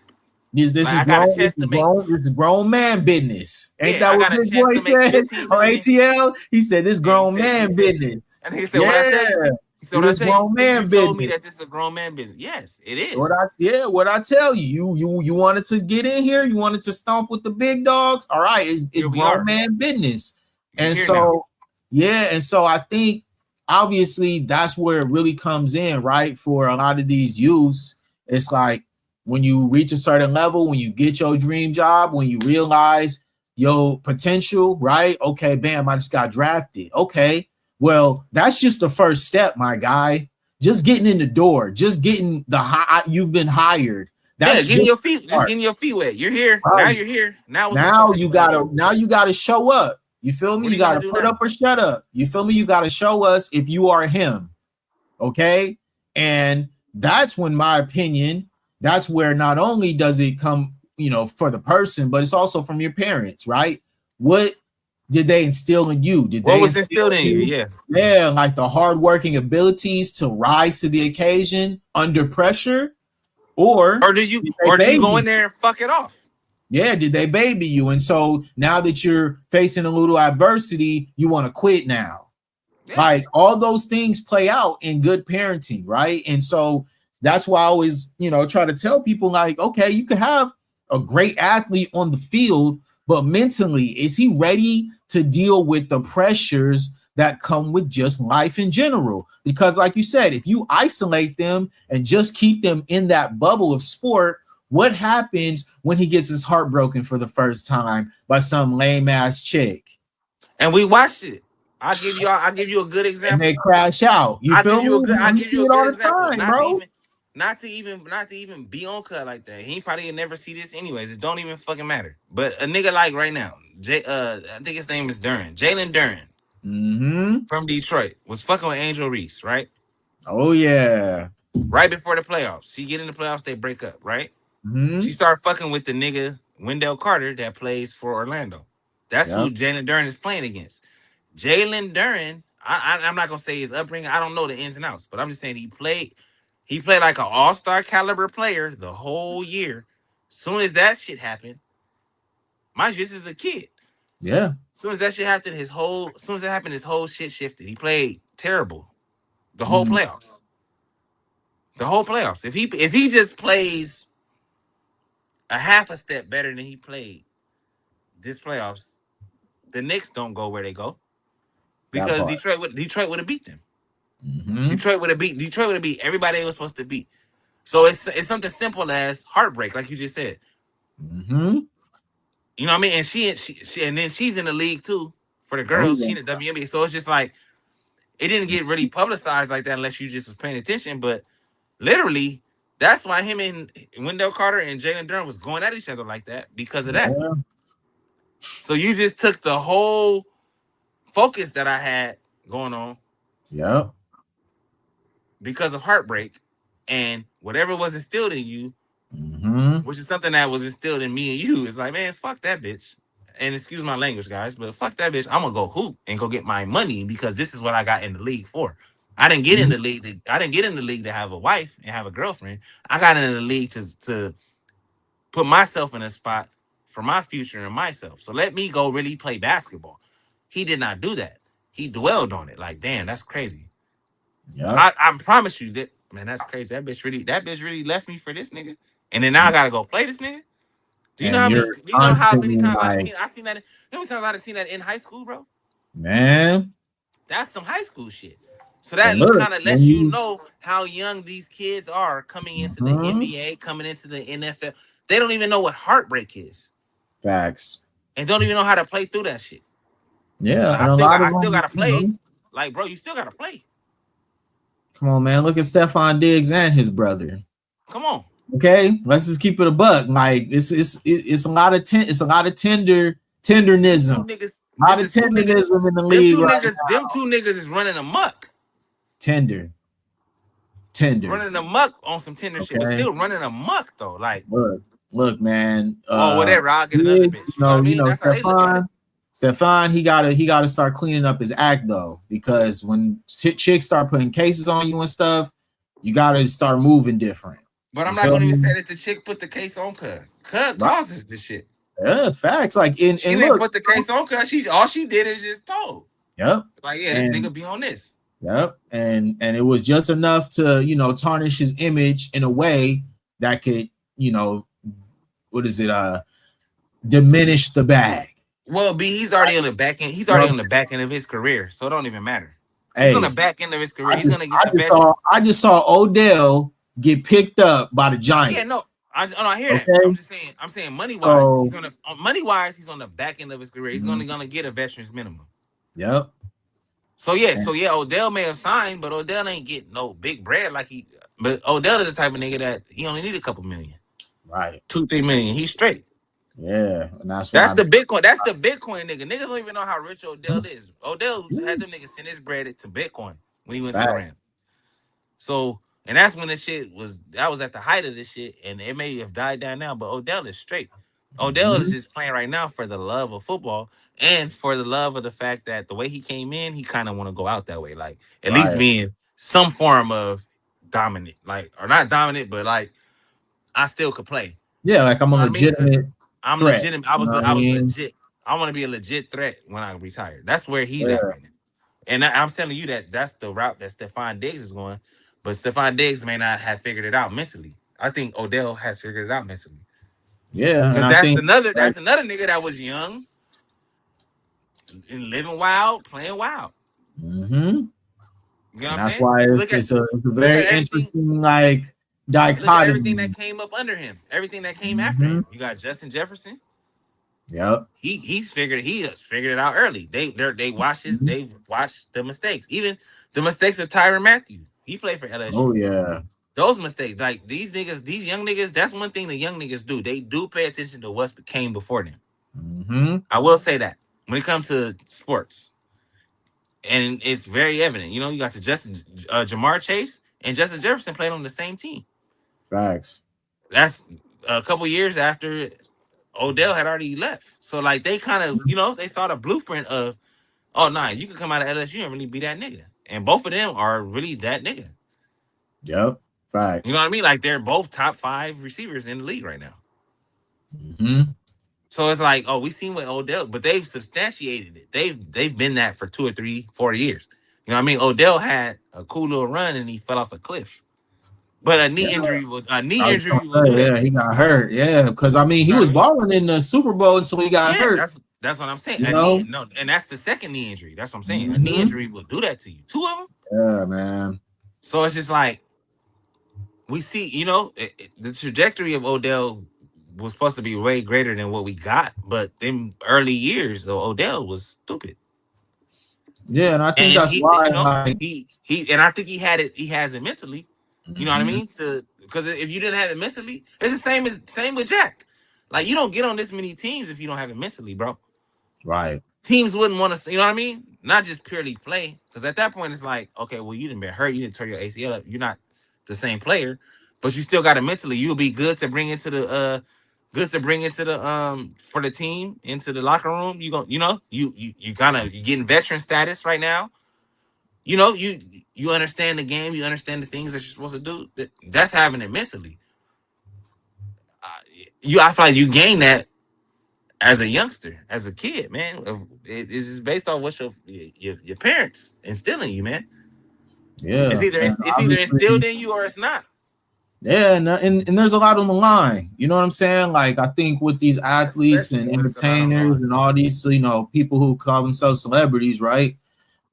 this Like is I got a grown, chance to make. this is grown man business. Ain't Yeah, that I what got a Big chance Boy to make said 15 on million. ATL? He said this And grown man business. and he said, "What I tell you?" Yeah, He said, "What I this tell you?" grown You man told me that this business. is a grown man business. Yes, it What is. I tell you, you wanted to get in here, you wanted to stomp with the big dogs. All right, it's Here we grown are. man business. You're And here now. so, yeah, and so I think obviously that's where it really comes in, right? For a lot of these youths, it's like when you reach a certain level, when you get your dream job, when you realize your potential, right? Okay, bam, I just got drafted. Okay, well, that's just the first step, my guy. Just getting in the door, just getting the high, you've been hired. Yeah, That's getting just your feet, just start. getting your feet wet. You're here now. Right. You're here now. What the fuck are you gonna do? Now you gotta show up. You feel me? What are You you gonna gotta do put now? up or shut up. You feel me? You gotta show us if you are him. Okay. And that's when my opinion, that's where not only does it come, for the person, but it's also from your parents, right? What did they instill in you? Did What they was instill instilled in in you? you? Yeah. Yeah, like the hardworking abilities to rise to the occasion under pressure, or did they Or do you go baby? in there and fuck it off? Yeah, did they baby you? And so now that you're facing a little adversity, you want to quit now. Yeah. Like all those things play out in good parenting, right? And so that's why I always, try to tell people like, okay, you could have a great athlete on the field, but mentally, is he ready to deal with the pressures that come with just life in general? Because, like you said, if you isolate them and just keep them in that bubble of sport, What happens when he gets his heart broken for the first time by some lame ass chick? And we watched it. I'll give you a good And they example. crash out. You feel me? I'll We give see you a it good all the example. time, bro. Not to even be on cut like that. He probably never see this anyways. It don't even fucking matter. But a nigga like right now, I think his name is Duran. Jalen Duran Mm-hmm. from Detroit was fucking with Angel Reese, right? Oh yeah. Right before the playoffs. She get in the playoffs, they break up, right? She Mm-hmm. started fucking with the nigga Wendell Carter that plays for Orlando. That's who Yep. Jalen Duran is playing against. Jalen Duran, I'm not gonna say his upbringing. I don't know the ins and outs, but I'm just saying he played like an all-star caliber player the whole year. Soon as that shit happened, mind you, this is a kid. Yeah. Soon as that shit happened, soon as that happened, his whole shit shifted. He played terrible the whole Mm, playoffs. The whole playoffs. If he just plays a half a step better than he played this playoffs, the Knicks don't go where they go that because part. Detroit would have beat them. Mm-hmm. Detroit would have beat everybody they was supposed to beat. So it's something simple as heartbreak, like you just said. Mm-hmm. You know what I mean? And she and then she's in the league too for the Oh girls. yeah. She in the WNBA. So it's just like it didn't get really publicized like that unless you just was paying attention. But literally, that's why him and Wendell Carter and Jalen Duran was going at each other like that because of that. Yeah. So you just took the whole focus that I had going on Yep. because of heartbreak and whatever was instilled in you, Mm-hmm. which is something that was instilled in me and you. It's like, man, fuck that bitch. And excuse my language, guys, but fuck that bitch. I'm gonna go hoop and go get my money because this is what I got in the league for. I didn't get in the league. I didn't get in the league to have a wife and have a girlfriend. I got in the league to put myself in a spot for my future and myself. So let me go really play basketball. He did not do that. He dwelled on it. Like, damn, that's crazy. Yep. I promise you that, man, that's crazy. That bitch really left me for this nigga. And then now I gotta go play this nigga. And you're Do you know how many constantly times like, I seen that? How many times I've seen that in high school, bro? man. That's some high school shit. So And that look, kind of when lets you you know how young these kids are coming into the mm-hmm. NBA, coming into the NFL. They don't even know what heartbreak is, Facts. and don't even know how to play through that shit. Yeah, Like and a lot I of still them, gotta play. Like, bro, you still gotta play. come on, man. Look at Stephon Diggs and his brother. Come on. Okay, let's just keep it a buck. Like it's a lot of it's a lot of Them tendernism, two niggas. a lot of tendernism in the league right Them two niggas is running amok. tender, tender. Running amok on some tender shit, but Okay, still running amok though. Like, look, look, man. well, whatever. I'll get another Diggs, bitch. You know what I mean? That's how they look at it. Stephon, he gotta start cleaning up his act though, because when chicks start putting cases on you and stuff, you gotta start moving different. But I'm You not feel gonna even say me? that the chick put the case on Cud. Cud Right? causes this shit. Yeah, facts. Like She and didn't look, put the case on Cud. All she did is just told. yep, Like, yeah, this and nigga be on this. yep, and it was just enough to tarnish his image in a way that could what is it diminish the bag. Well, B, he's already on the back end. He's You know already what I'm on the back end of his career, so it don't even matter. He's on the saying? Hey, back end of his career. I He's just gonna get I the just best. saw I just saw Odell get picked up by the Yeah, no, Giants. I hear that. Okay, I'm saying money wise, so he's on the back end of his career. He's mhm, gonna get a veteran's minimum. yep, So yeah, Odell may have signed, but Odell ain't getting no big bread like he. But Odell is the type of nigga that he only need a couple million, right, 2-3 million. He's straight. yeah, and that's why That's I'm the Bitcoin. That's the Bitcoin nigga. Niggas don't even know how rich Odell saying, is. Odell yeah, had them niggas send his bread to Bitcoin when he went to the Rams. facts. So, and that's when this shit was at the height of this shit, and it may have died down now. But Odell is straight. Odell is Mhm, just playing right now for the love of football and for the love of the fact that the way he came in, he kind of want to go out that way, like at least right, being some form of dominant, like or not dominant, but like I still could play. yeah, like I'm You a know what I mean? Because legitimate I'm threat. legitimate. You know what I I was mean? legit. I want to be a legit threat when I retire. That's where he's at Yeah, right now. And I'm telling you that that's the route that Stephon Diggs is going. But Stephon Diggs may not have figured it out mentally. I think Odell has figured it out mentally. yeah, and Because I think like, that's another nigga that was young and living wild, playing wild. mm-hmm. You know what And I'm that's saying? why Just it's a look at very everything. interesting like Look at everything that dichotomy. came up under him, everything that came after Hmm. him. You got Justin Jefferson. Yep. He has figured it out early. They watched the mistakes, even the mistakes of Tyrann Mathieu. He played for Oh LSU. yeah. Those mistakes, like these niggas, these young niggas, that's one thing the young niggas do. They do pay attention to what came before them. Hmm. I will say that when it comes to sports, and it's very evident. You know, you got to Justin Jamar Chase and Justin Jefferson played on the same team. Facts. That's a couple years after Odell had already left. So like they kind of, they saw the blueprint of, oh nah, you can come out of LSU and really be that nigga. And both of them are really that nigga. Yep. You know Facts. what I mean? Like they're both top 5 receivers in the league right now. Hmm. So it's like, oh, we seen what Odell, but they've substantiated it. They've been that for 2 or 3, 4 years. You know what I mean? Odell had a cool little run and he fell off a cliff. But Yeah. a knee I was injury will gonna do say, that yeah, to he you. got hurt. Yeah, because I mean, You he know what was I mean? balling in the Super Bowl until he got Yeah, hurt. that's what I'm saying. You A knee, know. no, and that's the second knee injury. That's what I'm saying. A knee Hmm. injury will do that to you. Two of them. Yeah, man. So it's just like we see, the trajectory of Odell was supposed to be way greater than what we got, but them early years, though, Odell was stupid, Yeah, and I think and that's he, why, like, and I think he has it mentally. You know what I mhm, mean? To Because if you didn't have it mentally, it's the same with Jack. Like you don't get on this many teams if you don't have it mentally, bro. right. Teams wouldn't want to, you know what I mean? Not just purely play, because at that point it's like, okay, well, you didn't been hurt, you didn't tear your ACL up, you're not the same player, but you still got it mentally. You'll be good to bring into the for the team into the locker room. You kind of getting veteran status right now. You understand the game, you understand the things that you're supposed to do. That's having it mentally. Uh, I feel like you gain that as a youngster, as a kid, man. It's based on what your parents instill in you, man. It's Yeah, either and it's either instilled obviously, in you or it's not. yeah, and there's a lot on the line. You know what I'm saying? Like, I think with these athletes Especially and when it's a lot on the entertainers line. and all these, people who call themselves celebrities, right?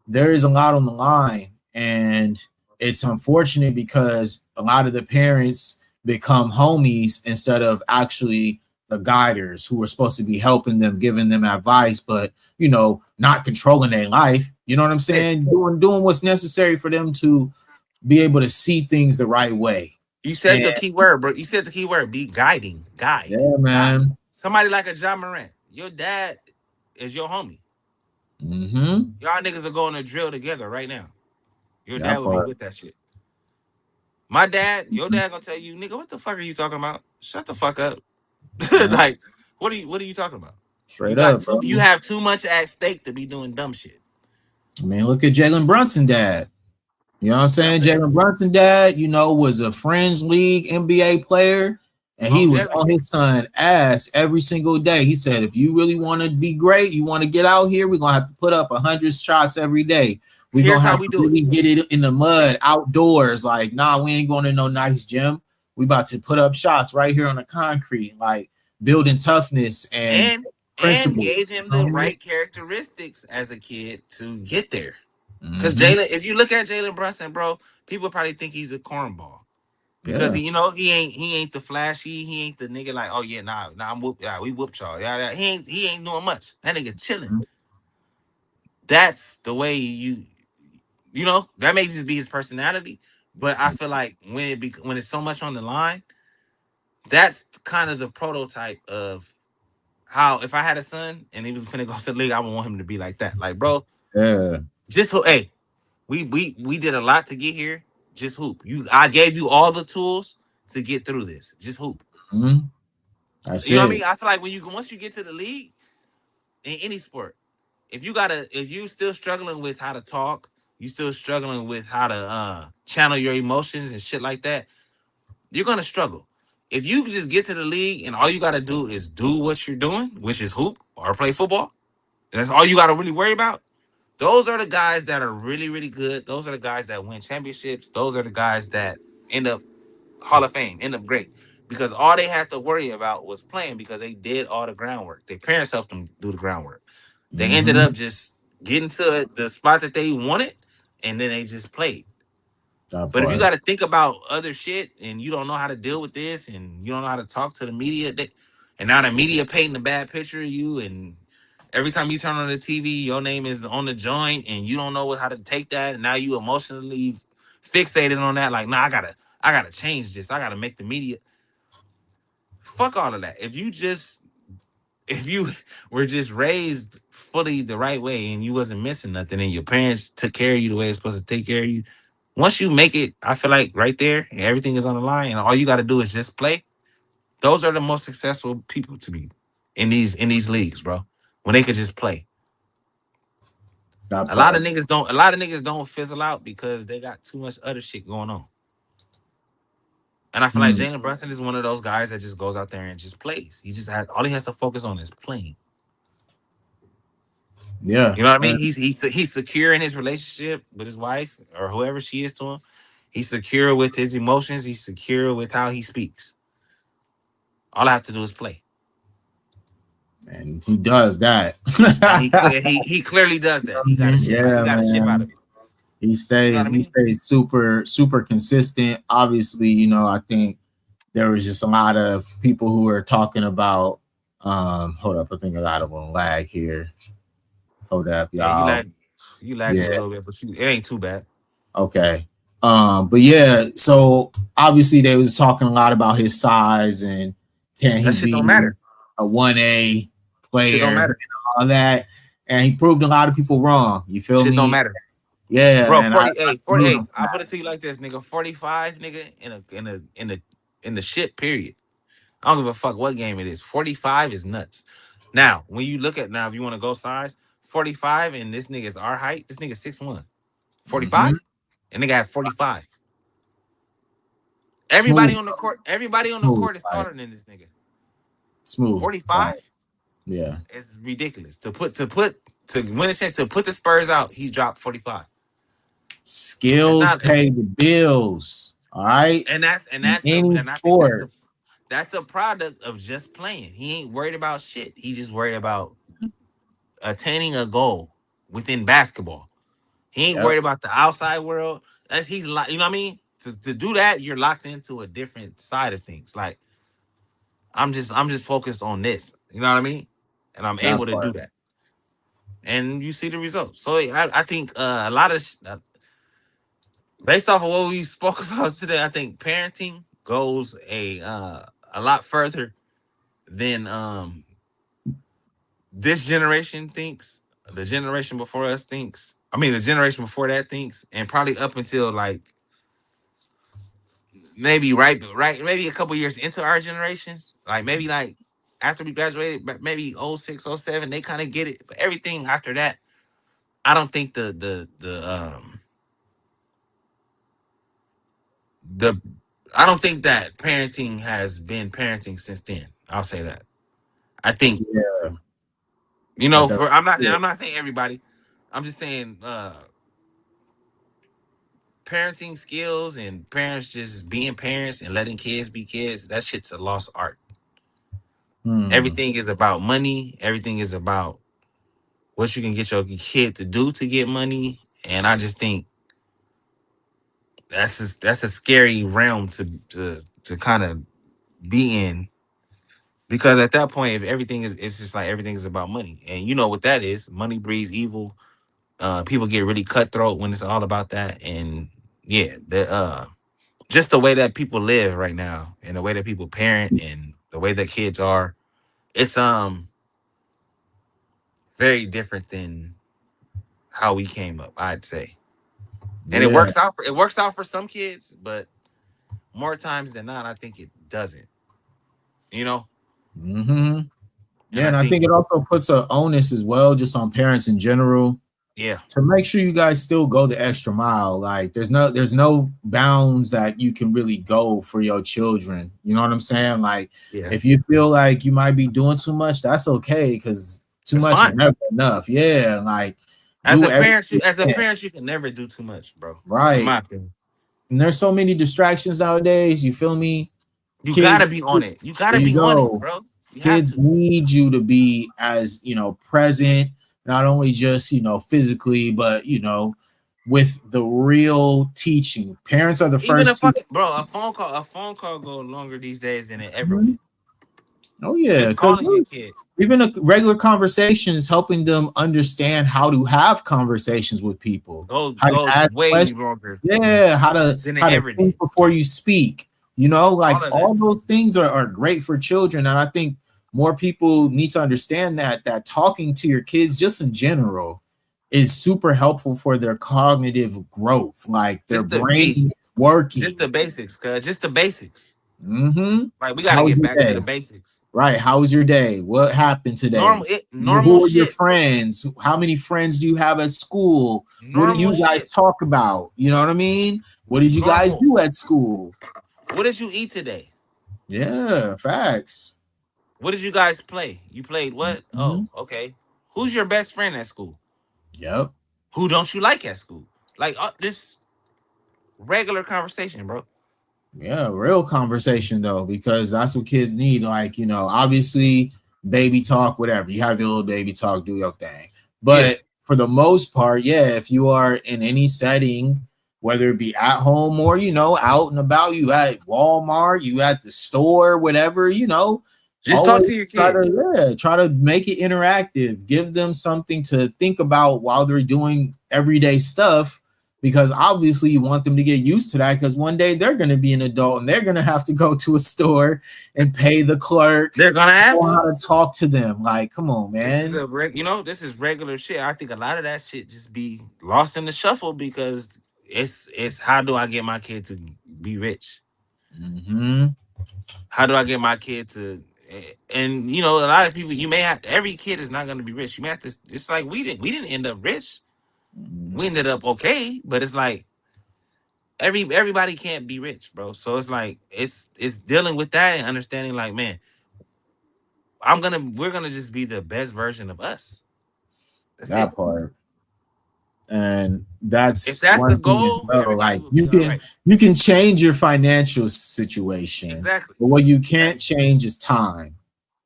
There is a lot on the line, and it's unfortunate because a lot of the parents become homies instead of actually the guiders who are supposed to be helping them, giving them advice, but not controlling their life. You know what I'm Hey, saying? Doing what's necessary for them to be able to see things the right way. you said And the key word, bro. You said the key word. Be guiding, guide, yeah, guide. man. Somebody like a John Morant. Your dad is your homie. Mm-hmm. Y'all niggas are going to drill together right now. Your dad That would be part. with that shit. Your dad gonna tell you, nigga, what the fuck are you talking about? Shut the fuck up. Yeah, Like, what are you talking about? straight up, bro. You have too much at stake to be doing dumb shit. I mean, look at Jalen Brunson dad. You know what I'm You know saying? what I'm saying? Jalen Brunson dad, was a fringe league NBA player, and he was on Longevity. his son ass every single day. He said, if you really want to be great, you want to get out here, we're gonna have to put up 100 shots every day. We're Here's gonna how have we to do it. really get it in the mud outdoors. Like, nah, we ain't going to no nice gym. We about to put up shots right here on the concrete, like building toughness and And gave principles. him You the know? right characteristics as a kid to get there. Because Mm-hmm. Jalen, if you look at Jalen Brunson, bro, people probably think he's a cornball because Yeah. he ain't the flashy, he ain't the nigga like, oh yeah, nah, we whooped y'all, yeah, he ain't doing much. That nigga chilling. Mm-hmm. That's the way that may just be his personality. But I feel like when it's so much on the line, that's kind of the prototype of how if I had a son and he was gonna go to the league, I would want him to be like that. Like, bro, Yeah. hey, we did a lot to get here. Just hoop. I gave you all the tools to get through this. Just hoop. Mm-hmm. That's You know what I it. mean? I feel like once you get to the league in any sport, if you still struggling with how to talk, you still struggling with how to channel your emotions and shit like that, you're gonna struggle. If you just get to the league and all you gotta do is do what you're doing, which is hoop or play football, and that's all you gotta really worry about. Those are the guys that are really, really good. Those are the guys that win championships. Those are the guys that end up Hall of Fame, end up great. Because all they had to worry about was playing because they did all the groundwork. Their parents helped them do the groundwork. They ended Mm-hmm. up just getting to the spot that they wanted, and then they just played. That But if you part. got to think about other shit and you don't know how to deal with this and you don't know how to talk to the media, and now the media painting a bad picture of you, and every time you turn on the TV, your name is on the joint, and you don't know how to take that, and now you emotionally fixated on that. Like, nah, I gotta change this. I gotta make the media. Fuck all of that. If you were just raised fully the right way and you wasn't missing nothing, and your parents took care of you the way it's supposed to take care of you, once you make it, I feel like right there, and everything is on the line, and all you got to do is just play. Those are the most successful people to be in these leagues, bro. When they could just play. That A lot of part. niggas don't. A lot of niggas don't fizzle out because they got too much other shit going on. And I feel like Mm. Jalen Brunson is one of those guys that just goes out there and just plays. He just has all he has to focus on is playing. Yeah. You know what I mean? And He's secure in his relationship with his wife or whoever she is to him. He's secure with his emotions. He's secure with how he speaks. All I have to do is play, and he does that. and he clearly does that. He got a ship out. He Yeah, got a ship out man. of it. He You know what stays I he mean? stays super consistent. Obviously, I think there was just a lot of people who were talking about hold up, I think I got a little lag here. Hold up, Yeah, y'all. you lagging a Yeah, little bit, but it ain't too bad. okay. But yeah, so obviously they was talking a lot about his size and can That he shit don't be matter. a 1A Shit don't player and matter. all that. And he proved a lot of people wrong. You feel Shit don't me? matter. Yeah, Bro, and I 40, hey, 40, salute hey, him for I'll put that. it to you like this, nigga. 45, nigga, in the shit, period. I don't give a fuck what game it is. 45 is nuts. Now, when you look at now, if you want to go size, 45 and this nigga is our height, this nigga 6'1". Mm-hmm. 45? And nigga had 45. Smooth, Everybody on the smooth, court is like taller than this nigga. smooth. Like, 45 yeah. is ridiculous. To win a chance to put the Spurs out, he dropped 45. It's Skills not it's, pay the bills. All right. and that's and In that's a any and I think sport. that's a product of just playing. He ain't worried about shit. He just worried about attaining a goal within basketball. He ain't Yep. worried about the outside world. That's he's like, you know what I mean? To do that, you're locked into a different side of things. Like I'm just focused on this. You know what I mean? And I'm That able to do part. that. And you see the results. So I think a lot of based off of what we spoke about today, I think parenting goes a lot further than this generation thinks, the generation before us thinks. I mean, the generation before that thinks, and probably up until like maybe right, maybe a couple years into our generation, like maybe like after we graduated, but maybe '06, '07, they kind of get it. But everything after that, I don't think the I don't think that parenting has been parenting since then. I'll say that. I think Yeah. Like for yeah. I'm not saying everybody. I'm just saying parenting skills and parents just being parents and letting kids be kids, that shit's a lost art. Hmm. Everything is about money. Everything is about what you can get your kid to do to get money. And I just think that's a scary realm to kind of be in. Because at that point, if everything is it's just like everything is about money. And you know what that is. Money breeds evil. People get really cutthroat when it's all about that. And yeah, just the way that people live right now and the way that people parent and the way that kids are, it's very different than how we came up, I'd say. And it Yeah. works out for some kids, but more times than not, I think it doesn't. You know? Hmm. And Yeah, I and I think think it also puts a onus as well, just on parents in general, yeah, to make sure you guys still go the extra mile. Like there's no bounds that you can really go for your children. You know what I'm saying? Like yeah. if you feel like you might be doing too much, that's okay, because too It's much is fine. never enough. Yeah, like As do a everything parent, you can. you can never do too much, bro. In Right. my opinion. And there's so many distractions nowadays. You feel me? You Kids, gotta be on it. You there gotta you be on it, go. bro. You have Kids to. need you to be as present, not only just physically, but with the real teaching. Parents are the Even a first fucking bro, a phone call go longer these days than it ever to. will. Oh yeah, Just because calling your kid even a regular conversation is helping them understand how to have conversations with people, how to goes ask way questions. longer Yeah, than it how to ever think did. before you speak. You know, like All of that. all those things are great for children, and I think more people need to understand that talking to your kids, just in general, is super helpful for their cognitive growth. Like their Just the brain is working. just the basics, cuz just the basics. Mm-hmm. Like we got to How was get your back to day? the basics. Right. How was your day? What happened today? Normal Who are your shit. friends? How many friends do you have at school? What do Normal you shit. guys talk about? You know what I mean? What did you guys Normal. do at school? What did you eat today? Yeah, facts. What did you guys play? You played what? Mhm. Oh, okay. Who's your best friend at school? Yep. Who don't you like at school? Like this regular conversation, bro. Yeah, real conversation though, because that's what kids need. Like, obviously, baby talk, whatever. You have your little baby talk, do your thing. Yeah. But for the most part, yeah, if you are in any setting, whether it be at home or, out and about, you at Walmart, you at the store, whatever, Just talk to always your kid. try to make it interactive. Give them something to think about while they're doing everyday stuff, because obviously you want them to get used to that, because one day they're going to be an adult and they're going to have to go to a store and pay the clerk, They're gonna have know to. how to talk to them. Like, come on, This is man. this is regular shit. I think a lot of that shit just be lost in the shuffle because it's how do I get my kid to be rich? Mm-hmm. How do I get my kid to and a lot of people you may have every kid is not gonna be rich. You may have to it's like we didn't end up rich. We ended up okay, but it's like everybody can't be rich, bro. So it's like it's dealing with that and understanding like, man, we're gonna just be the best version of us. That's it. That part. And If that's that's the one thing as goal, well. everybody Like will you be all can right. you can change your financial situation, Exactly. but what you can't That's change is time.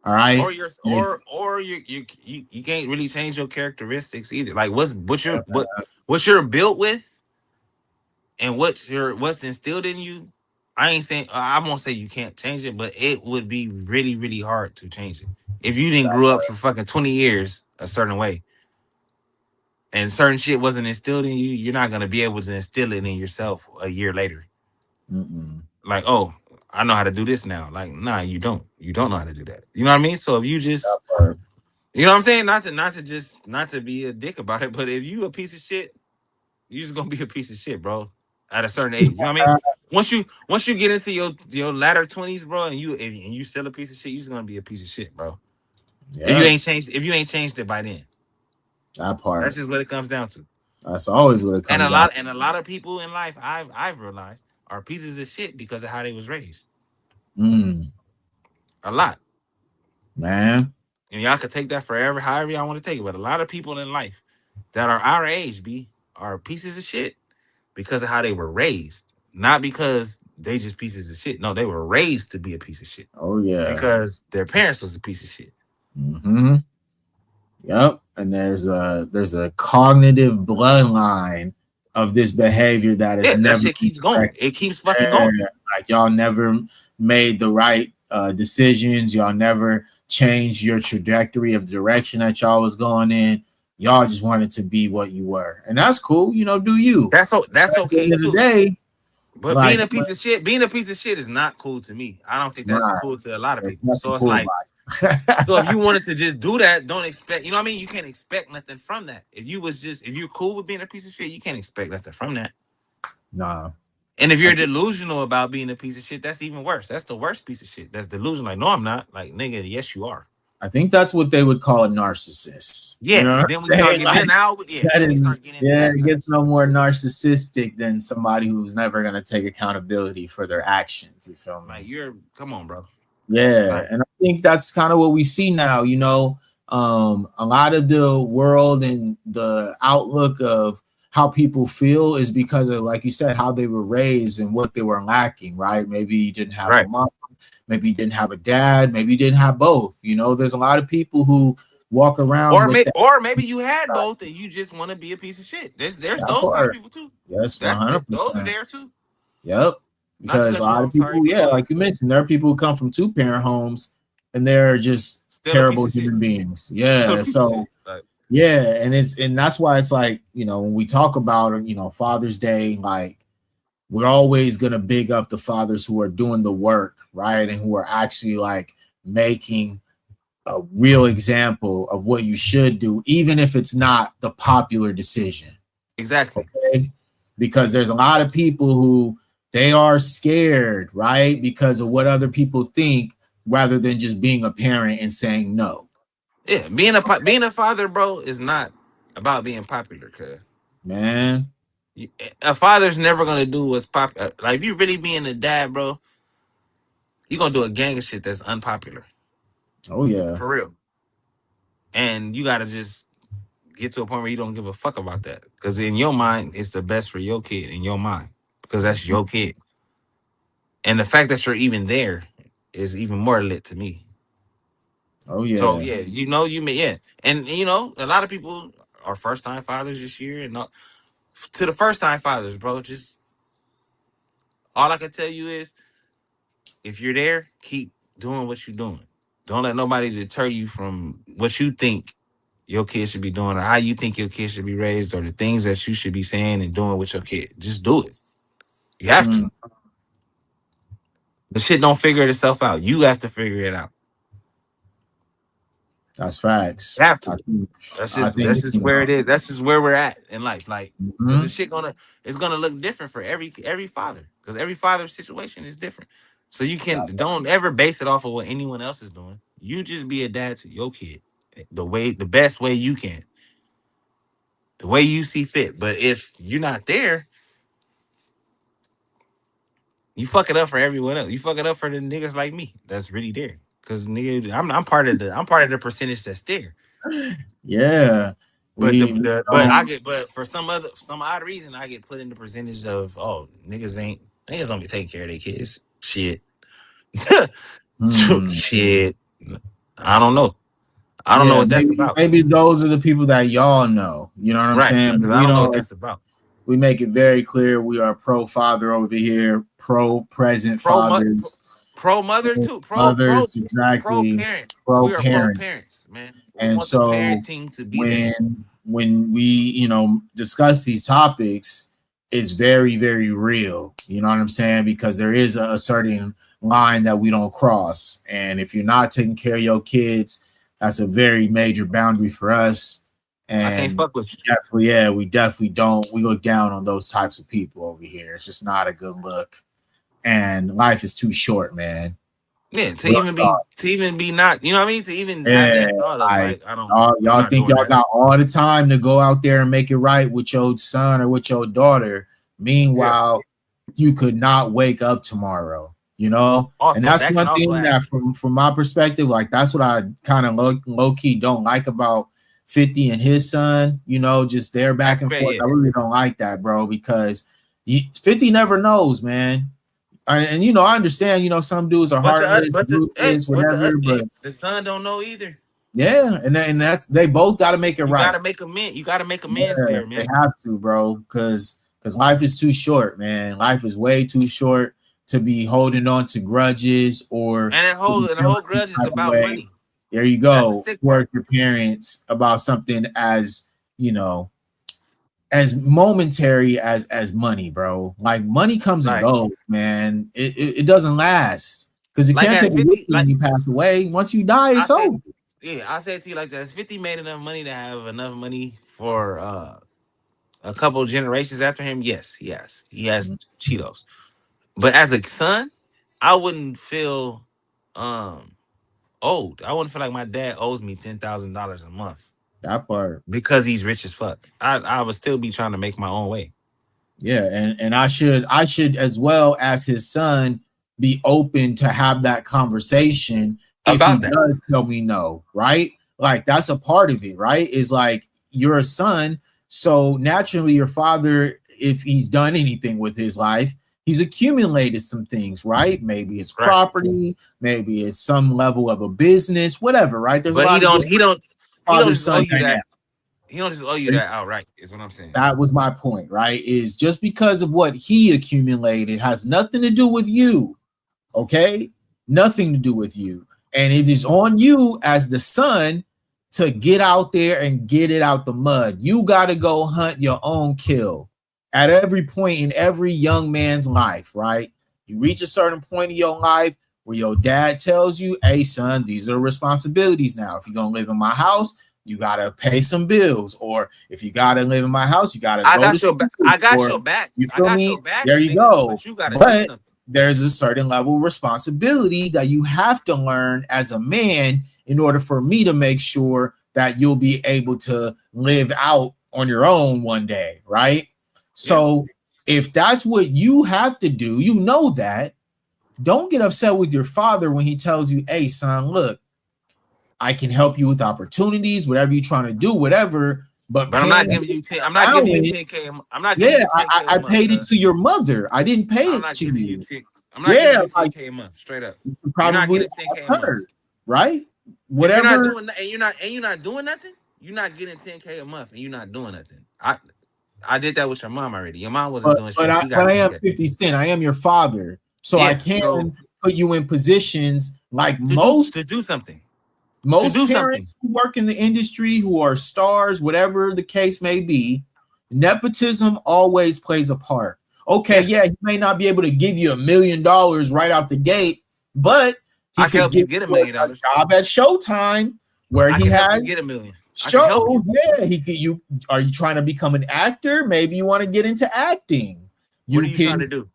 All right. or your And if or you can't really change your characteristics either. Like what you're built with and what's instilled in you. I ain't saying I won't say you can't change it, but it would be really really hard to change it if you didn't grow up for fucking 20 years a certain way and certain shit wasn't instilled in you. You're not gonna be able to instill it in yourself a year later. mm-mm, Like, oh, I know how to do this now. Like, nah, you don't. You don't know how to do that. You know what I mean? So if you just, part. you know what I'm saying? Not to be a dick about it, but if you a piece of shit, you just gonna be a piece of shit, bro. At a certain age, you know what I mean? Once you get into your latter 20s, bro, and you still a piece of shit, you just gonna be a piece of shit, bro. Yeah, If you ain't changed it by then, that that's part. just what it comes down to. That's always what it And comes down. a lot of people in life, I've realized, are pieces of shit because of how they was raised. Mm, A lot. man. And y'all could take that forever, however y'all want to take it. But a lot of people in life that are our age, are pieces of shit because of how they were raised. Not because they just pieces of shit. No, they were raised to be a piece of shit. Oh yeah. Because their parents was a piece of shit. Mm-hmm. Yep. And there's a cognitive bloodline of this behavior that is Yeah, that never shit been keeps going. corrected. It keeps fucking Yeah, going. like y'all never made the right decisions. Y'all never changed your trajectory of the direction that y'all was going in. Y'all just wanted to be what you were, and that's cool. Do you? That's At the okay end of the too. day, But like being a piece of shit is not cool to me. I don't it's think that's not. cool to a lot of There's people. nothing So it's cool like, about so if it. you wanted to just do that, don't expect. You know what I mean? You can't expect nothing from that. If you're cool with being a piece of shit, you can't expect nothing from that. Nah, And if I, you're delusional about being a piece of shit, that's even worse. That's the worst piece of shit. That's delusional. Like, no, I'm not. Like, nigga, yes, you are. I think that's what they would call a narcissist. You Yeah. know what Then we I'm start saying? getting Like that then we is, start getting into yeah, that it type of gets shit. no more narcissistic than somebody who's never gonna take accountability for their actions. You feel Like, me? come on, bro. Yeah, Like, and I think that's kind of what we see now. A lot of the world and the outlook of how people feel is because of, like you said, how they were raised and what they were lacking. Right? Maybe you didn't have a right. mom. Maybe you didn't have a dad. Maybe you didn't have both. There's a lot of people who walk around with that. Or maybe you had both and you just want to be a piece of shit. There's That those kind of part. people too. Yes, That's those are 100%. there too. Yep. Not to Because a cut you lot off. of I'm sorry, people, but yeah, go ahead. like you mentioned, there are people who come from two-parent homes and they're just Still a piece terrible of shit. human beings. Still a Yeah. piece of shit. So Like, yeah, and that's why it's like, when we talk about, Father's Day, like we're always gonna big up the fathers who are doing the work, right? And who are actually like making a real example of what you should do, even if it's not the popular decision. exactly. Okay. Because there's a lot of people who they are scared, right? Because of what other people think rather than just being a parent and saying no. Yeah, being a father, bro, is not about being popular. Cause Man. a father's never gonna do what's popular. Like if you really being a dad, bro, you gonna do a gang of shit that's unpopular Oh yeah. for real. And you gotta just get to a point where you don't give a fuck about that. Because in your mind, it's the best for your kid in your mind. Because that's your kid. And the fact that you're even there is even more lit to me. Oh So yeah. yeah, you may and a lot of people are first time fathers this year, and to the first time fathers, bro, just all I can tell you is if you're there, keep doing what you're doing. Don't let nobody deter you from what you think your kid should be doing or how you think your kid should be raised or the things that you should be saying and doing with your kid. Just do it. You have to. Mm, The shit don't figure itself out. You have to figure it out. that's facts. You have I to. think That's I just think that's just where it is. That's just where we're at in life. Like, cause the mhm. shit it's gonna look different for every father. Cause every father's situation is different. So you don't ever base it off of what anyone else is doing. You just be a dad to your kid the best way you can, the way you see fit. But if you're not there, you fuck it up for everyone else. You fuck it up for the niggas like me that's really there. Cause nigga, I'm part of the percentage that's there. Yeah. But We, but for some odd reason I get put in the percentage of niggas don't be taking care of their kids. Shit. hmm. Shit. I don't know. I don't know Yeah, what that's about. maybe those are the people that y'all know. You know what I'm Right. saying? Because I We don't know what don't that's about. we make it very clear we are pro father over here, pro present Pro mo- fathers, pro mother pro too. mothers, Pro exactly, parent. pro We are pro parent. parents, man. We And want the so parenting to be there. when we, discuss these topics, it's very, very real. You know what I'm saying? Because there is a certain line that we don't cross. And if you're not taking care of your kids, that's a very major boundary for us. I can't And fuck with you. definitely, yeah, we definitely don't. We look down on those types of people over here. It's just not a good look. And life is too short, man. Yeah, Real talk. to even be not, you know what I mean? To even have Yeah, that thought of like like, I'm y'all not think doing y'all that. got all the time to go out there and make it right with your son or with your daughter. Yeah. Meanwhile, you could not wake up tomorrow, and Also, that's that can one also thing that happen. from my perspective, like that's what I kind of low key don't like about 50 and his son, just their back and Aspect, forth. yeah. I really don't like that, bro, because 50 never knows, man. And I understand, some dudes are But heartless, ruthless, whatever, but the son don't know either. yeah, and that's they both got to make it You right. gotta make amends. You gotta make amends Yeah, there, they man. have to, bro, because life is too short, man. Life is way too short to be holding on to grudges or to be And the feeling whole some grudge is type of about way. money. There you That's the go, sick towards part. your parents about something as momentary as money, bro. Like money comes and Like, goes, man. It doesn't last because you like can't at take it with 50, you when you pass away. Once you die, I it's said, over. yeah, I said to you like that. Has 50 made enough money to have enough money for a couple generations after him? Yes, he has. He has Cheetos. But as a son, I wouldn't feel um old. I wouldn't feel like my dad owes me $10,000 a month That part. because he's rich as fuck. I would still be trying to make my own way. Yeah, and I should as well as his son be open to have that conversation if he About that. does tell me no, right? Like that's a part of it, right? Is like you're a son, so naturally your father, if he's done anything with his life, he's accumulated some things, right? Maybe it's Right. property, maybe it's some level of a business, whatever, right? There's a But lot of different. he don't. he don't father just owe son you that. dynamic. He don't just owe you that outright. Is what I'm saying. That was my point, right? Is just because of what he accumulated has nothing to do with you. Okay, nothing to do with you, and it is on you as the son to get out there and get it out the mud. You got to go hunt your own kill at every point in every young man's life, right? You reach a certain point in your life where your dad tells you, hey son, these are responsibilities now. If you're gonna live in my house, you gotta pay some bills, or if you gotta live in my house, you gotta I go to got your back. school, I got or your back. you I feel got me? your back, There you nigga. go. But you gotta do But something. there's a certain level of responsibility that you have to learn as a man in order for me to make sure that you'll be able to live out on your own one day, right? Yeah. So if that's what you have to do, you know that. Don't get upset with your father when he tells you, hey, son, look, I can help you with opportunities, whatever you're trying to do, whatever, but But I'm not paying giving you 10. I'm not giving you allowance, 10K. I'm not giving yeah, you 10K a I month, paid it cuz. to your mother. I didn't pay I'm it not to giving you you. 10. I'm not Yeah, giving you like 10K a month, straight up. you should You're not probably getting ask 10K a month. her, right? If you're not Whatever. doing and you're not doing nothing, you're not getting 10K a month and you're not doing nothing. I did that with your mom already. Your mom wasn't doing shit. She got But I am 10K. 50 Cent. I am your father. So I Yeah. So can put you in positions like most to do something. To most do something. parents who work in the industry, who are stars, whatever the case may be. Nepotism always plays a part. Okay, Yes. yeah, he may not be able to give you $1 million right out the gate, but he I can could help you give get a you million a dollars. job at Showtime where I he can help you has get a million. I can help shows. you. Yeah, he could. You are you trying to become an actor? Maybe you want to get into acting. What are You you trying to can do?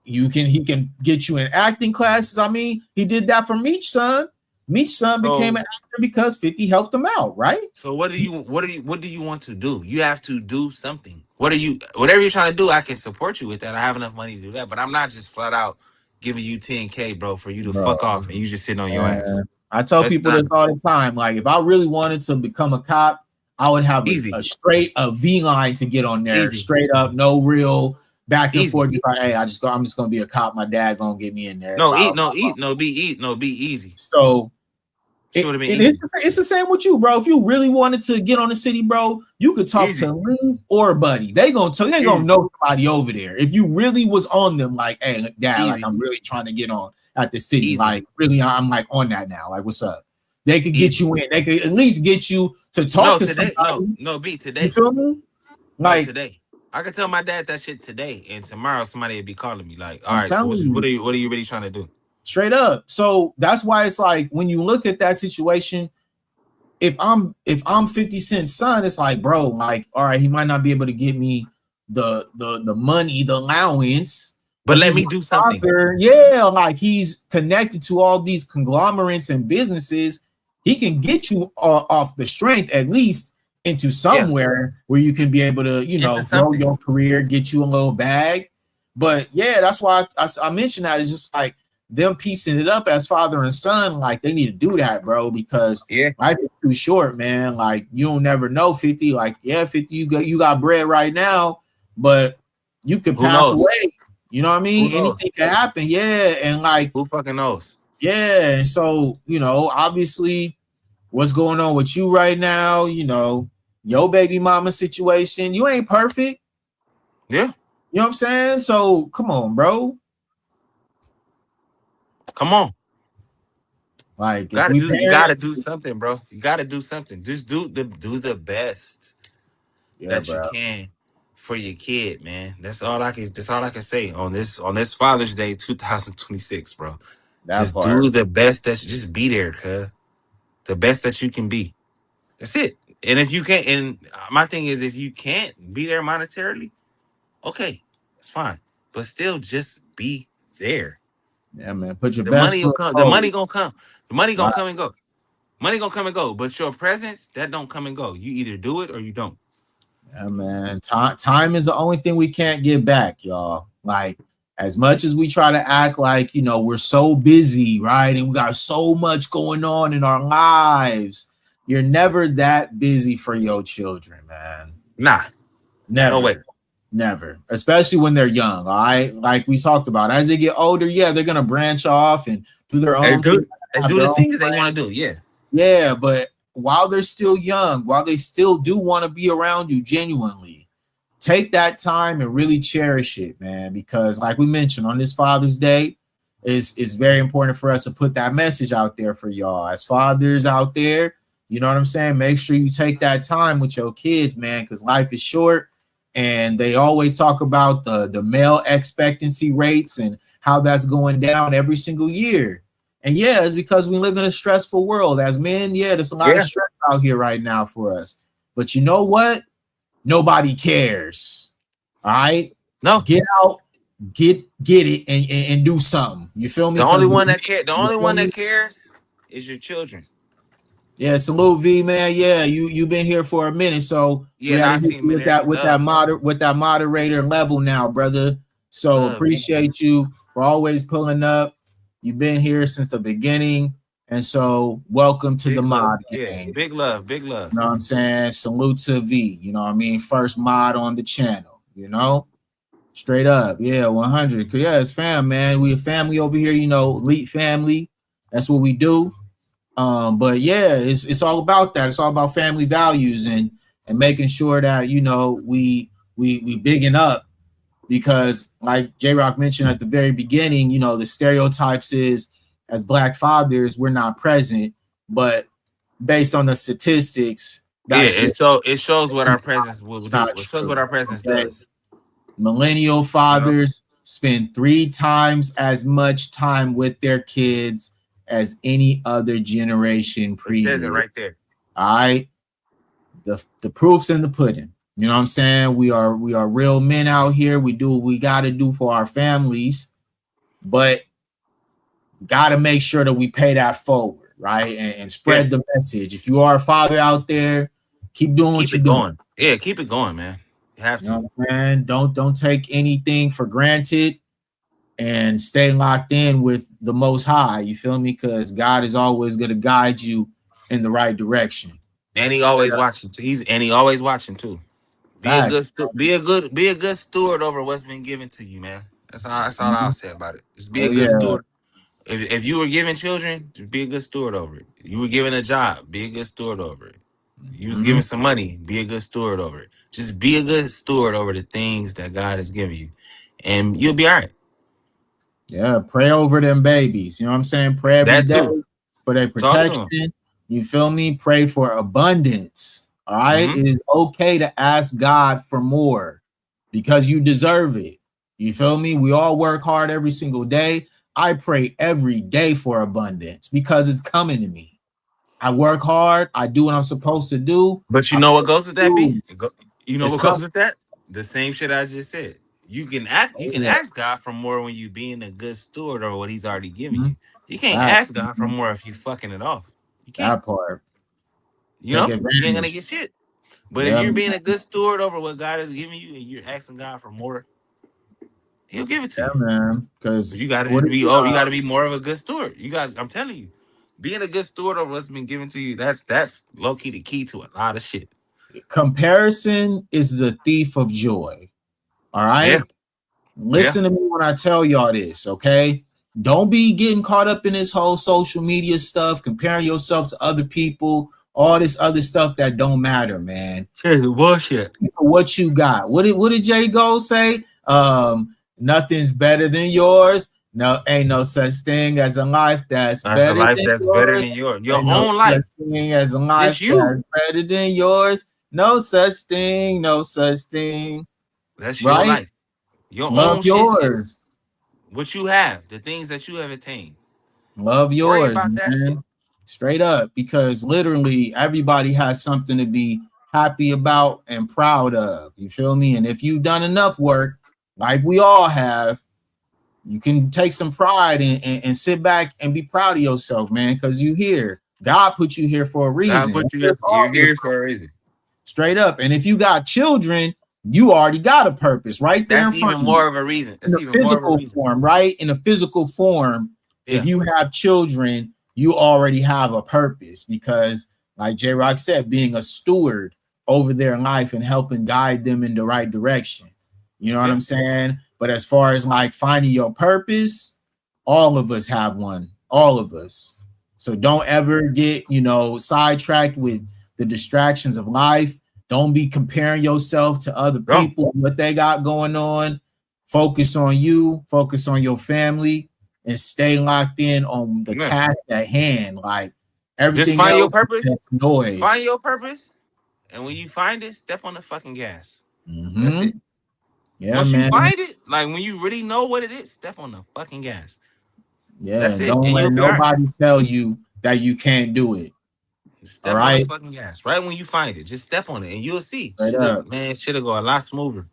he can get you in acting classes. I mean, he did that for Meech Son. Meech Son became So an actor because 50 helped him out, right? so what do you want to do? You have to do something. Whatever you're trying to do, I can support you with that. I have enough money to do that, but I'm not just flat out giving you 10K, bro, for you to fuck Bro, off and you just sitting on your ass. man. I tell That's people not this all the time. Like, if I really wanted to become a cop, I would have easy. a straight a V line to get on there, Easy. straight up, no real back and Easy. forth. Just like, hey, I'm just gonna be a cop. My dad gonna get me in there. No, Blah, blah, blah. be easy. So Should have been it easy. is it's the same with you, bro. If you really wanted to get on the city, bro, you could talk Easy. to Lou or Buddy. They gonna Easy. know somebody over there. If you really was on them, like, hey, dad, like Easy. I'm really trying to get on at the city. Easy. Like, really, I'm like on that now. Like, what's up? They could get Easy. you in. They could at least get you to talk No, to today. No, somebody. no, B You today. feel me? No, Like, today. I can tell my dad that shit today, and tomorrow somebody would be calling me like, "All I'm right, so telling you, what are you really trying to do?" straight up. So that's why it's like when you look at that situation, if I'm 50 Cent's son, it's like, bro, like, all right, he might not be able to get me the money, the allowance, But but let he's me my do something. father. Yeah, like he's connected to all these conglomerates and businesses. He can get you off the strength at least into Yeah, somewhere where you can be able to, into grow something. your career, get you a little bag. But yeah, that's why I mentioned that. It's just like them piecing it up as father and son. Like they need to do that, bro, because Yeah. life is too short, man. Like you don't never know, 50. Like, yeah, 50, you got bread right now, but you could Who pass knows? away. You know what I Who mean? knows? Anything can happen. Yeah. And like, Who fucking knows? yeah. And so, obviously what's going on with you right now, your baby mama situation, you ain't perfect. Yeah. You know what I'm saying? So come on, bro. Come on. Like if we You gotta parents, do something, bro. You gotta do something. Just do the best yeah, that you bro. can for your kid, man. That's all I can say on this Father's Day 2026, bro. That Just part. do the best just be there, cuz. The best that you can be. That's it. And if you can't, and my thing is, if you can't be there monetarily, okay, it's fine. But still, just be there. Yeah, man. Put your The best money will foot come. The forward. money gonna come. The money Right. gonna come and go. Money gonna come and go. But your presence, that don't come and go. You either do it or you don't. Yeah, man. Time is the only thing we can't get back, y'all. Like, as much as we try to act like, we're so busy, right? And we got so much going on in our lives. You're never that busy for your children, man. Nah, no way. Never. Never. Especially when they're young. All right. Like we talked about. As they get older, yeah, they're gonna branch off and do their own thing, And have do their the own things they friends. want to do. Yeah. Yeah, but while they're still young, while they still do want to be around you genuinely, take that time and really cherish it, man. Because like we mentioned on this Father's Day, it's very important for us to put that message out there for y'all. As fathers out there, you know what I'm saying? Make sure you take that time with your kids, man, because life is short. And they always talk about the male expectancy rates and how that's going down every single year. And yeah, it's because we live in a stressful world. As men, yeah, there's a lot of Yeah. stress out here right now for us. But you know what? Nobody cares. All right, No. get out, get it, and do something. You feel me? The Because only one that care. The you only feel one me? that cares is your children. Yeah, salute V, man. Yeah, you've been here for a minute, so we Yeah, had no, to I hit see him you in there. Love, with that moderator level now, brother. So love, man. appreciate you for always pulling up. You've been here since the beginning, and so welcome to the Big love. mod Yeah, gang. big love, big love. You know what I'm saying? Salute to V. You know what I mean? First mod on the channel. You know, straight up. Yeah, 100. Cause yeah, it's fam, man. We a family over here. You know, elite family. That's what we do. But yeah, it's all about that. It's all about family values and making sure that you know we bigging up because like J Rock mentioned at the very beginning, you know, the stereotypes is as black fathers we're not present, but based on the statistics, Yeah, that's just it shows what our presence will it's do. not It shows what true. our presence Okay, does. millennial You know, fathers spend 3 times as much time with their kids as any other generation it says it previous. right there. All right, the proof's in the pudding. You know what I'm saying? We are real men out here. We do what we got to do for our families, but got to make sure that we pay that forward, right? And Yeah, spread the message. If you are a father out there, keep doing what keep you're it doing. going. Yeah, keep it going, man. You have You to. know what I'm saying? Don't take anything for granted and stay locked in with the Most High. You feel me? Because God is always going to guide you in the right direction. And he Straight always up watching. He always watching too. facts. Be a good steward over what's been given to you, man. That's all I'll Mhm. say about it. Just be a Oh good yeah. steward. If you were given children, just be a good steward over it. You were given a job, be a good steward over it. You was given Mhm. some money, be a good steward over it. Just be a good steward over the things that God has given you, and you'll be all right. Yeah, pray over them babies. You know what I'm saying? Pray every That day too. for their Talk to him. protection. You feel me? Pray for abundance. All right. Hmm. It is okay to ask God for more because you deserve it. You feel me? We all work hard every single day. I pray every day for abundance because it's coming to me. I work hard. I do what I'm supposed to do. But you I know pay what goes with the that? dues. You know It's what coming. goes with that? The same shit I just said. You can act. You Oh, can yeah. ask God for more when you being a good steward over what He's already given Mhm. you. You can't Facts, ask God for man. more if you fucking it off. You can't. That part. You Take know, you ain't gonna advantage. get shit. But if Yeah, you're man. being a good steward over what God has given you and you're asking God for more, He'll give it to Yeah, you. man. But Because you gotta what just is be it? you gotta be more of a good steward. You guys, I'm telling you, being a good steward over what's been given to you, that's low key the key to a lot of shit. Comparison is the thief of joy. All Yeah, right. yeah. Listen to me when I tell y'all this, okay? Don't be getting caught up in this whole social media stuff, comparing yourself to other people, all this other stuff that don't matter, man. Shit, bullshit. For what you got. What did Jay Gold say? Nothing's better than yours. No, ain't no such thing as a life that's That's a better life than that's better yours. than yours. Your Ain't no own such life. thing as a life Just you. that's better than yours. No such thing, no such thing. That's your Right? life. Your Love own shit is yours. what you have, the things that you have attained. Love Worry yours, about that shit. man. Straight up. Because literally everybody has something to be happy about and proud of. You feel me? And if you've done enough work, like we all have, you can take some pride and sit back and be proud of yourself, man, because you here. God put you here for a God reason. put you here. That's all You're here here for a reason. straight up. And if you got children, you already got a purpose right there in That's front even of you more of a reason. in That's the even more of a physical reason. form, right? In the physical form, if Yeah. you have children, you already have a purpose because, like J Rock said, being a steward over their life and helping guide them in the right direction. You know what Yeah. I'm saying? But as far as like finding your purpose, all of us have one. All of us. So don't ever get, sidetracked with the distractions of life. Don't be comparing yourself to other Bro, people, what they got going on. Focus on you, focus on your family, and stay locked in on the man, task at hand. Like just everything find your else is purpose. just Find noise. your purpose, and when you find it, step on the fucking gas. That's Mm-hmm. it. Yeah, Once you man. find it, like when you really know what it is, step on the fucking gas. Yeah, That's and it, don't and let you'll be all right. nobody tell you that you can't do it. All Step on the right, fucking gas right when you find it. Just step on it, and you'll see. straight up. Should have go a lot smoother.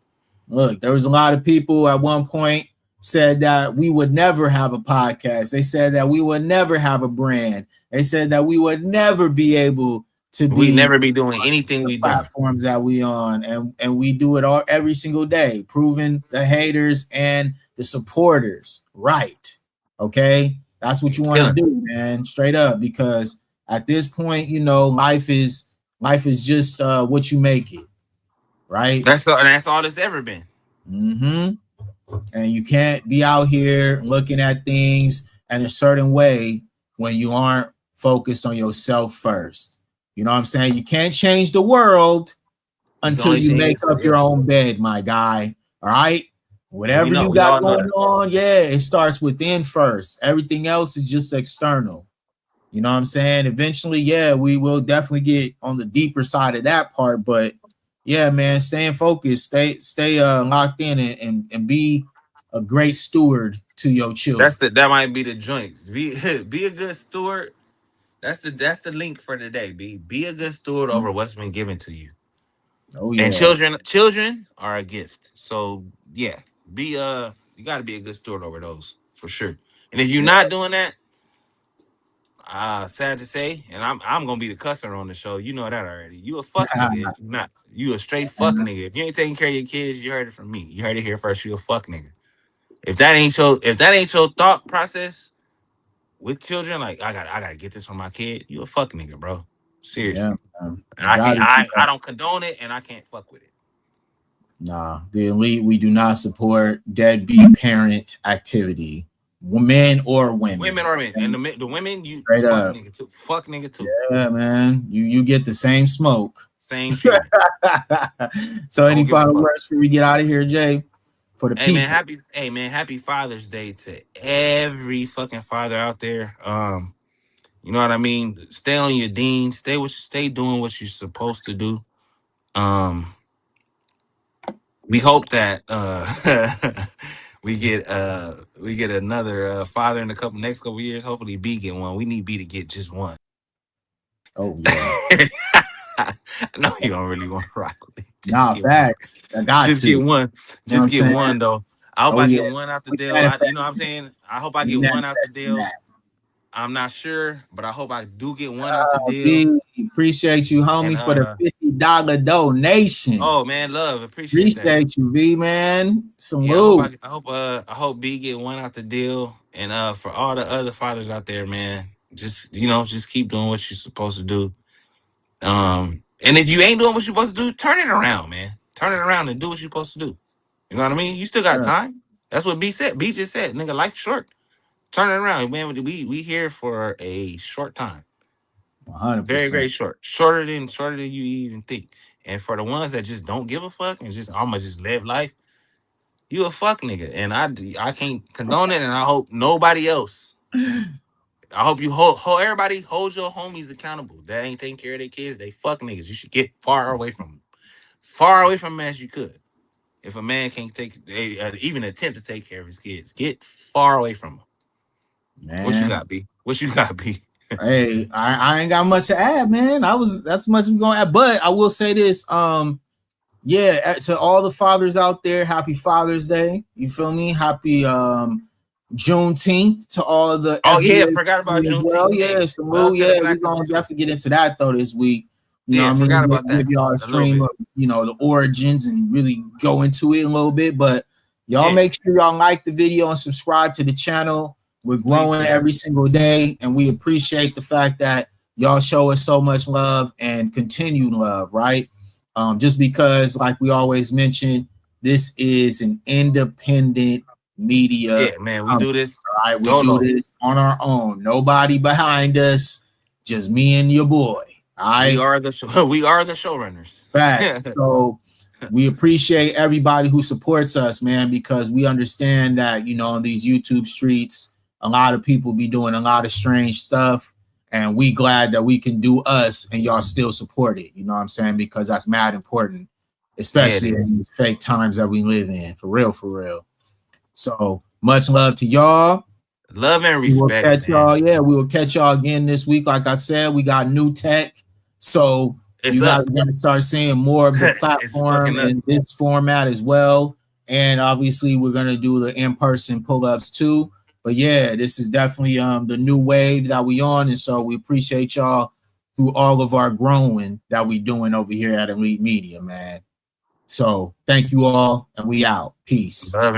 Look, there was a lot of people at one point said that we would never have a podcast. They said that we would never have a brand. They said that we would never be able to We be never be doing anything the we done. platforms that we on, and we do it all every single day, proving the haters and the supporters right. Okay, that's what you want to Chilling. do, man, straight up, because at this point, life is just what you make it, right? That's all it's ever been. Mm-hmm. And you can't be out here looking at things in a certain way when you aren't focused on yourself first. You know what I'm saying? You can't change the world You can until only you change make yourself. up Yeah. your own bed, my guy. All right. And we Whatever know. you We got all know going that. on, yeah, it starts within first. Everything else is just external. You know what I'm saying? Eventually, yeah, we will definitely get on the deeper side of that part. But yeah, man, staying focused, stay locked in, and be a great steward to your children. That might be the joint. Be be a good steward. That's the link for today. Be a good steward over what's been given to you. Oh And yeah. children are a gift. So yeah, be you got to be a good steward over those for sure. And if you're Yeah. not doing that, sad to say, and I'm gonna be the cusser on the show. You know that already. You a fuck nigga if you not. You a straight fuck nigga. If you ain't taking care of your kids, you heard it from me. You heard it here first. You a fuck nigga. If that ain't your thought process with children, like I gotta get this from my kid. You a fuck nigga, bro. Yeah, Seriously. man. And You I got can't. to do I that. don't condone it, and I can't fuck with it. Nah, the elite, we do not support deadbeat parent activity, men or Women women. or men, and the women, you Straight fuck up. nigga too. Fuck nigga too. Yeah, man. You get the same smoke. Same treatment. So any Don't give a final fuck. words before we get out of here, Jay? For the people. Happy Father's Day to every fucking father out there. You know what I mean? Stay on your dean. Stay doing what you're supposed to do. Um, we hope that we get another father in the next couple years. Hopefully B get one. We need B to get just one. Oh yeah. I know you don't really want to rock with me. Just Nah, get one. facts. I got Just to. You get know one. what I'm Just get saying? one though. I hope Oh I yeah. get one out the We deal. You know what I'm manifesting. saying? I hope I We get one out the manifesting deal. that. I'm not sure, but I hope I do get one out the deal. B, appreciate you, And homie, for the $50 donation. oh man, love, appreciate that. Appreciate you, V, man. Yeah, I hope Salute. I hope B get one out the deal. And for all the other fathers out there, man, just just keep doing what you're supposed to do. And if you ain't doing what you're supposed to do, turn it around, man. Turn it around and do what you're supposed to do. You know what I mean? You still got Yeah, time. That's what B said. B just said, nigga, life's short. Turn it around, man. We here for a short time. Very, 100%. very short. Shorter than you even think. And for the ones that just don't give a fuck and just almost just live life, you a fuck nigga. And I can't condone it, and I hope nobody else. I hope you everybody hold your homies accountable. That ain't taking care of their kids. They fuck niggas. You should get far away from them. Far away from them as you could. If a man can't even attempt to take care of his kids, get far away from them. What you Man. got, B? What you got, B? Hey, I ain't got much to add, man. That's much I'm going to add. But I will say this. Yeah, to all the fathers out there, happy Father's Day. You feel me? Happy Juneteenth to all the Oh yeah, FBA forgot about as well. Juneteenth. Hey, Yeah, love salute. to the Yeah, we're black people gonna too. definitely get into that though this week. You know Yeah, what I mean? forgot about Give that y'all a a little stream bit. of, the origins and really go into it a little bit. But y'all Yeah, make sure y'all like the video and subscribe to the channel. We're please growing do. every single day, and we appreciate the fact that y'all show us so much love and continued love, right? Just because, like we always mention, this is an independent Media Yeah, man, we do Company. this All right, we do dolo. this on our own. Nobody behind us, just me and your boy. All We right, are the show. We are the showrunners. facts. So we appreciate everybody who supports us, man, because we understand that, you know, in these YouTube streets, a lot of people be doing a lot of strange stuff. And we glad that we can do us and y'all still support it. You know what I'm saying? Because that's mad important, Yeah, it especially is. in these fake times that we live in. For real, for real. So much love to y'all. Love and We will respect, catch man. y'all. Yeah, we will catch y'all again this week. Like I said, we got new tech. So It's you guys up. are going to start seeing more of the It's platform fucking up. in this format as well. And obviously, we're going to do the in-person pull-ups too. But yeah, this is definitely the new wave that we on. And so we appreciate y'all through all of our growing that we doing over here at Elite Media, man. So thank you all, and we out. Peace. Love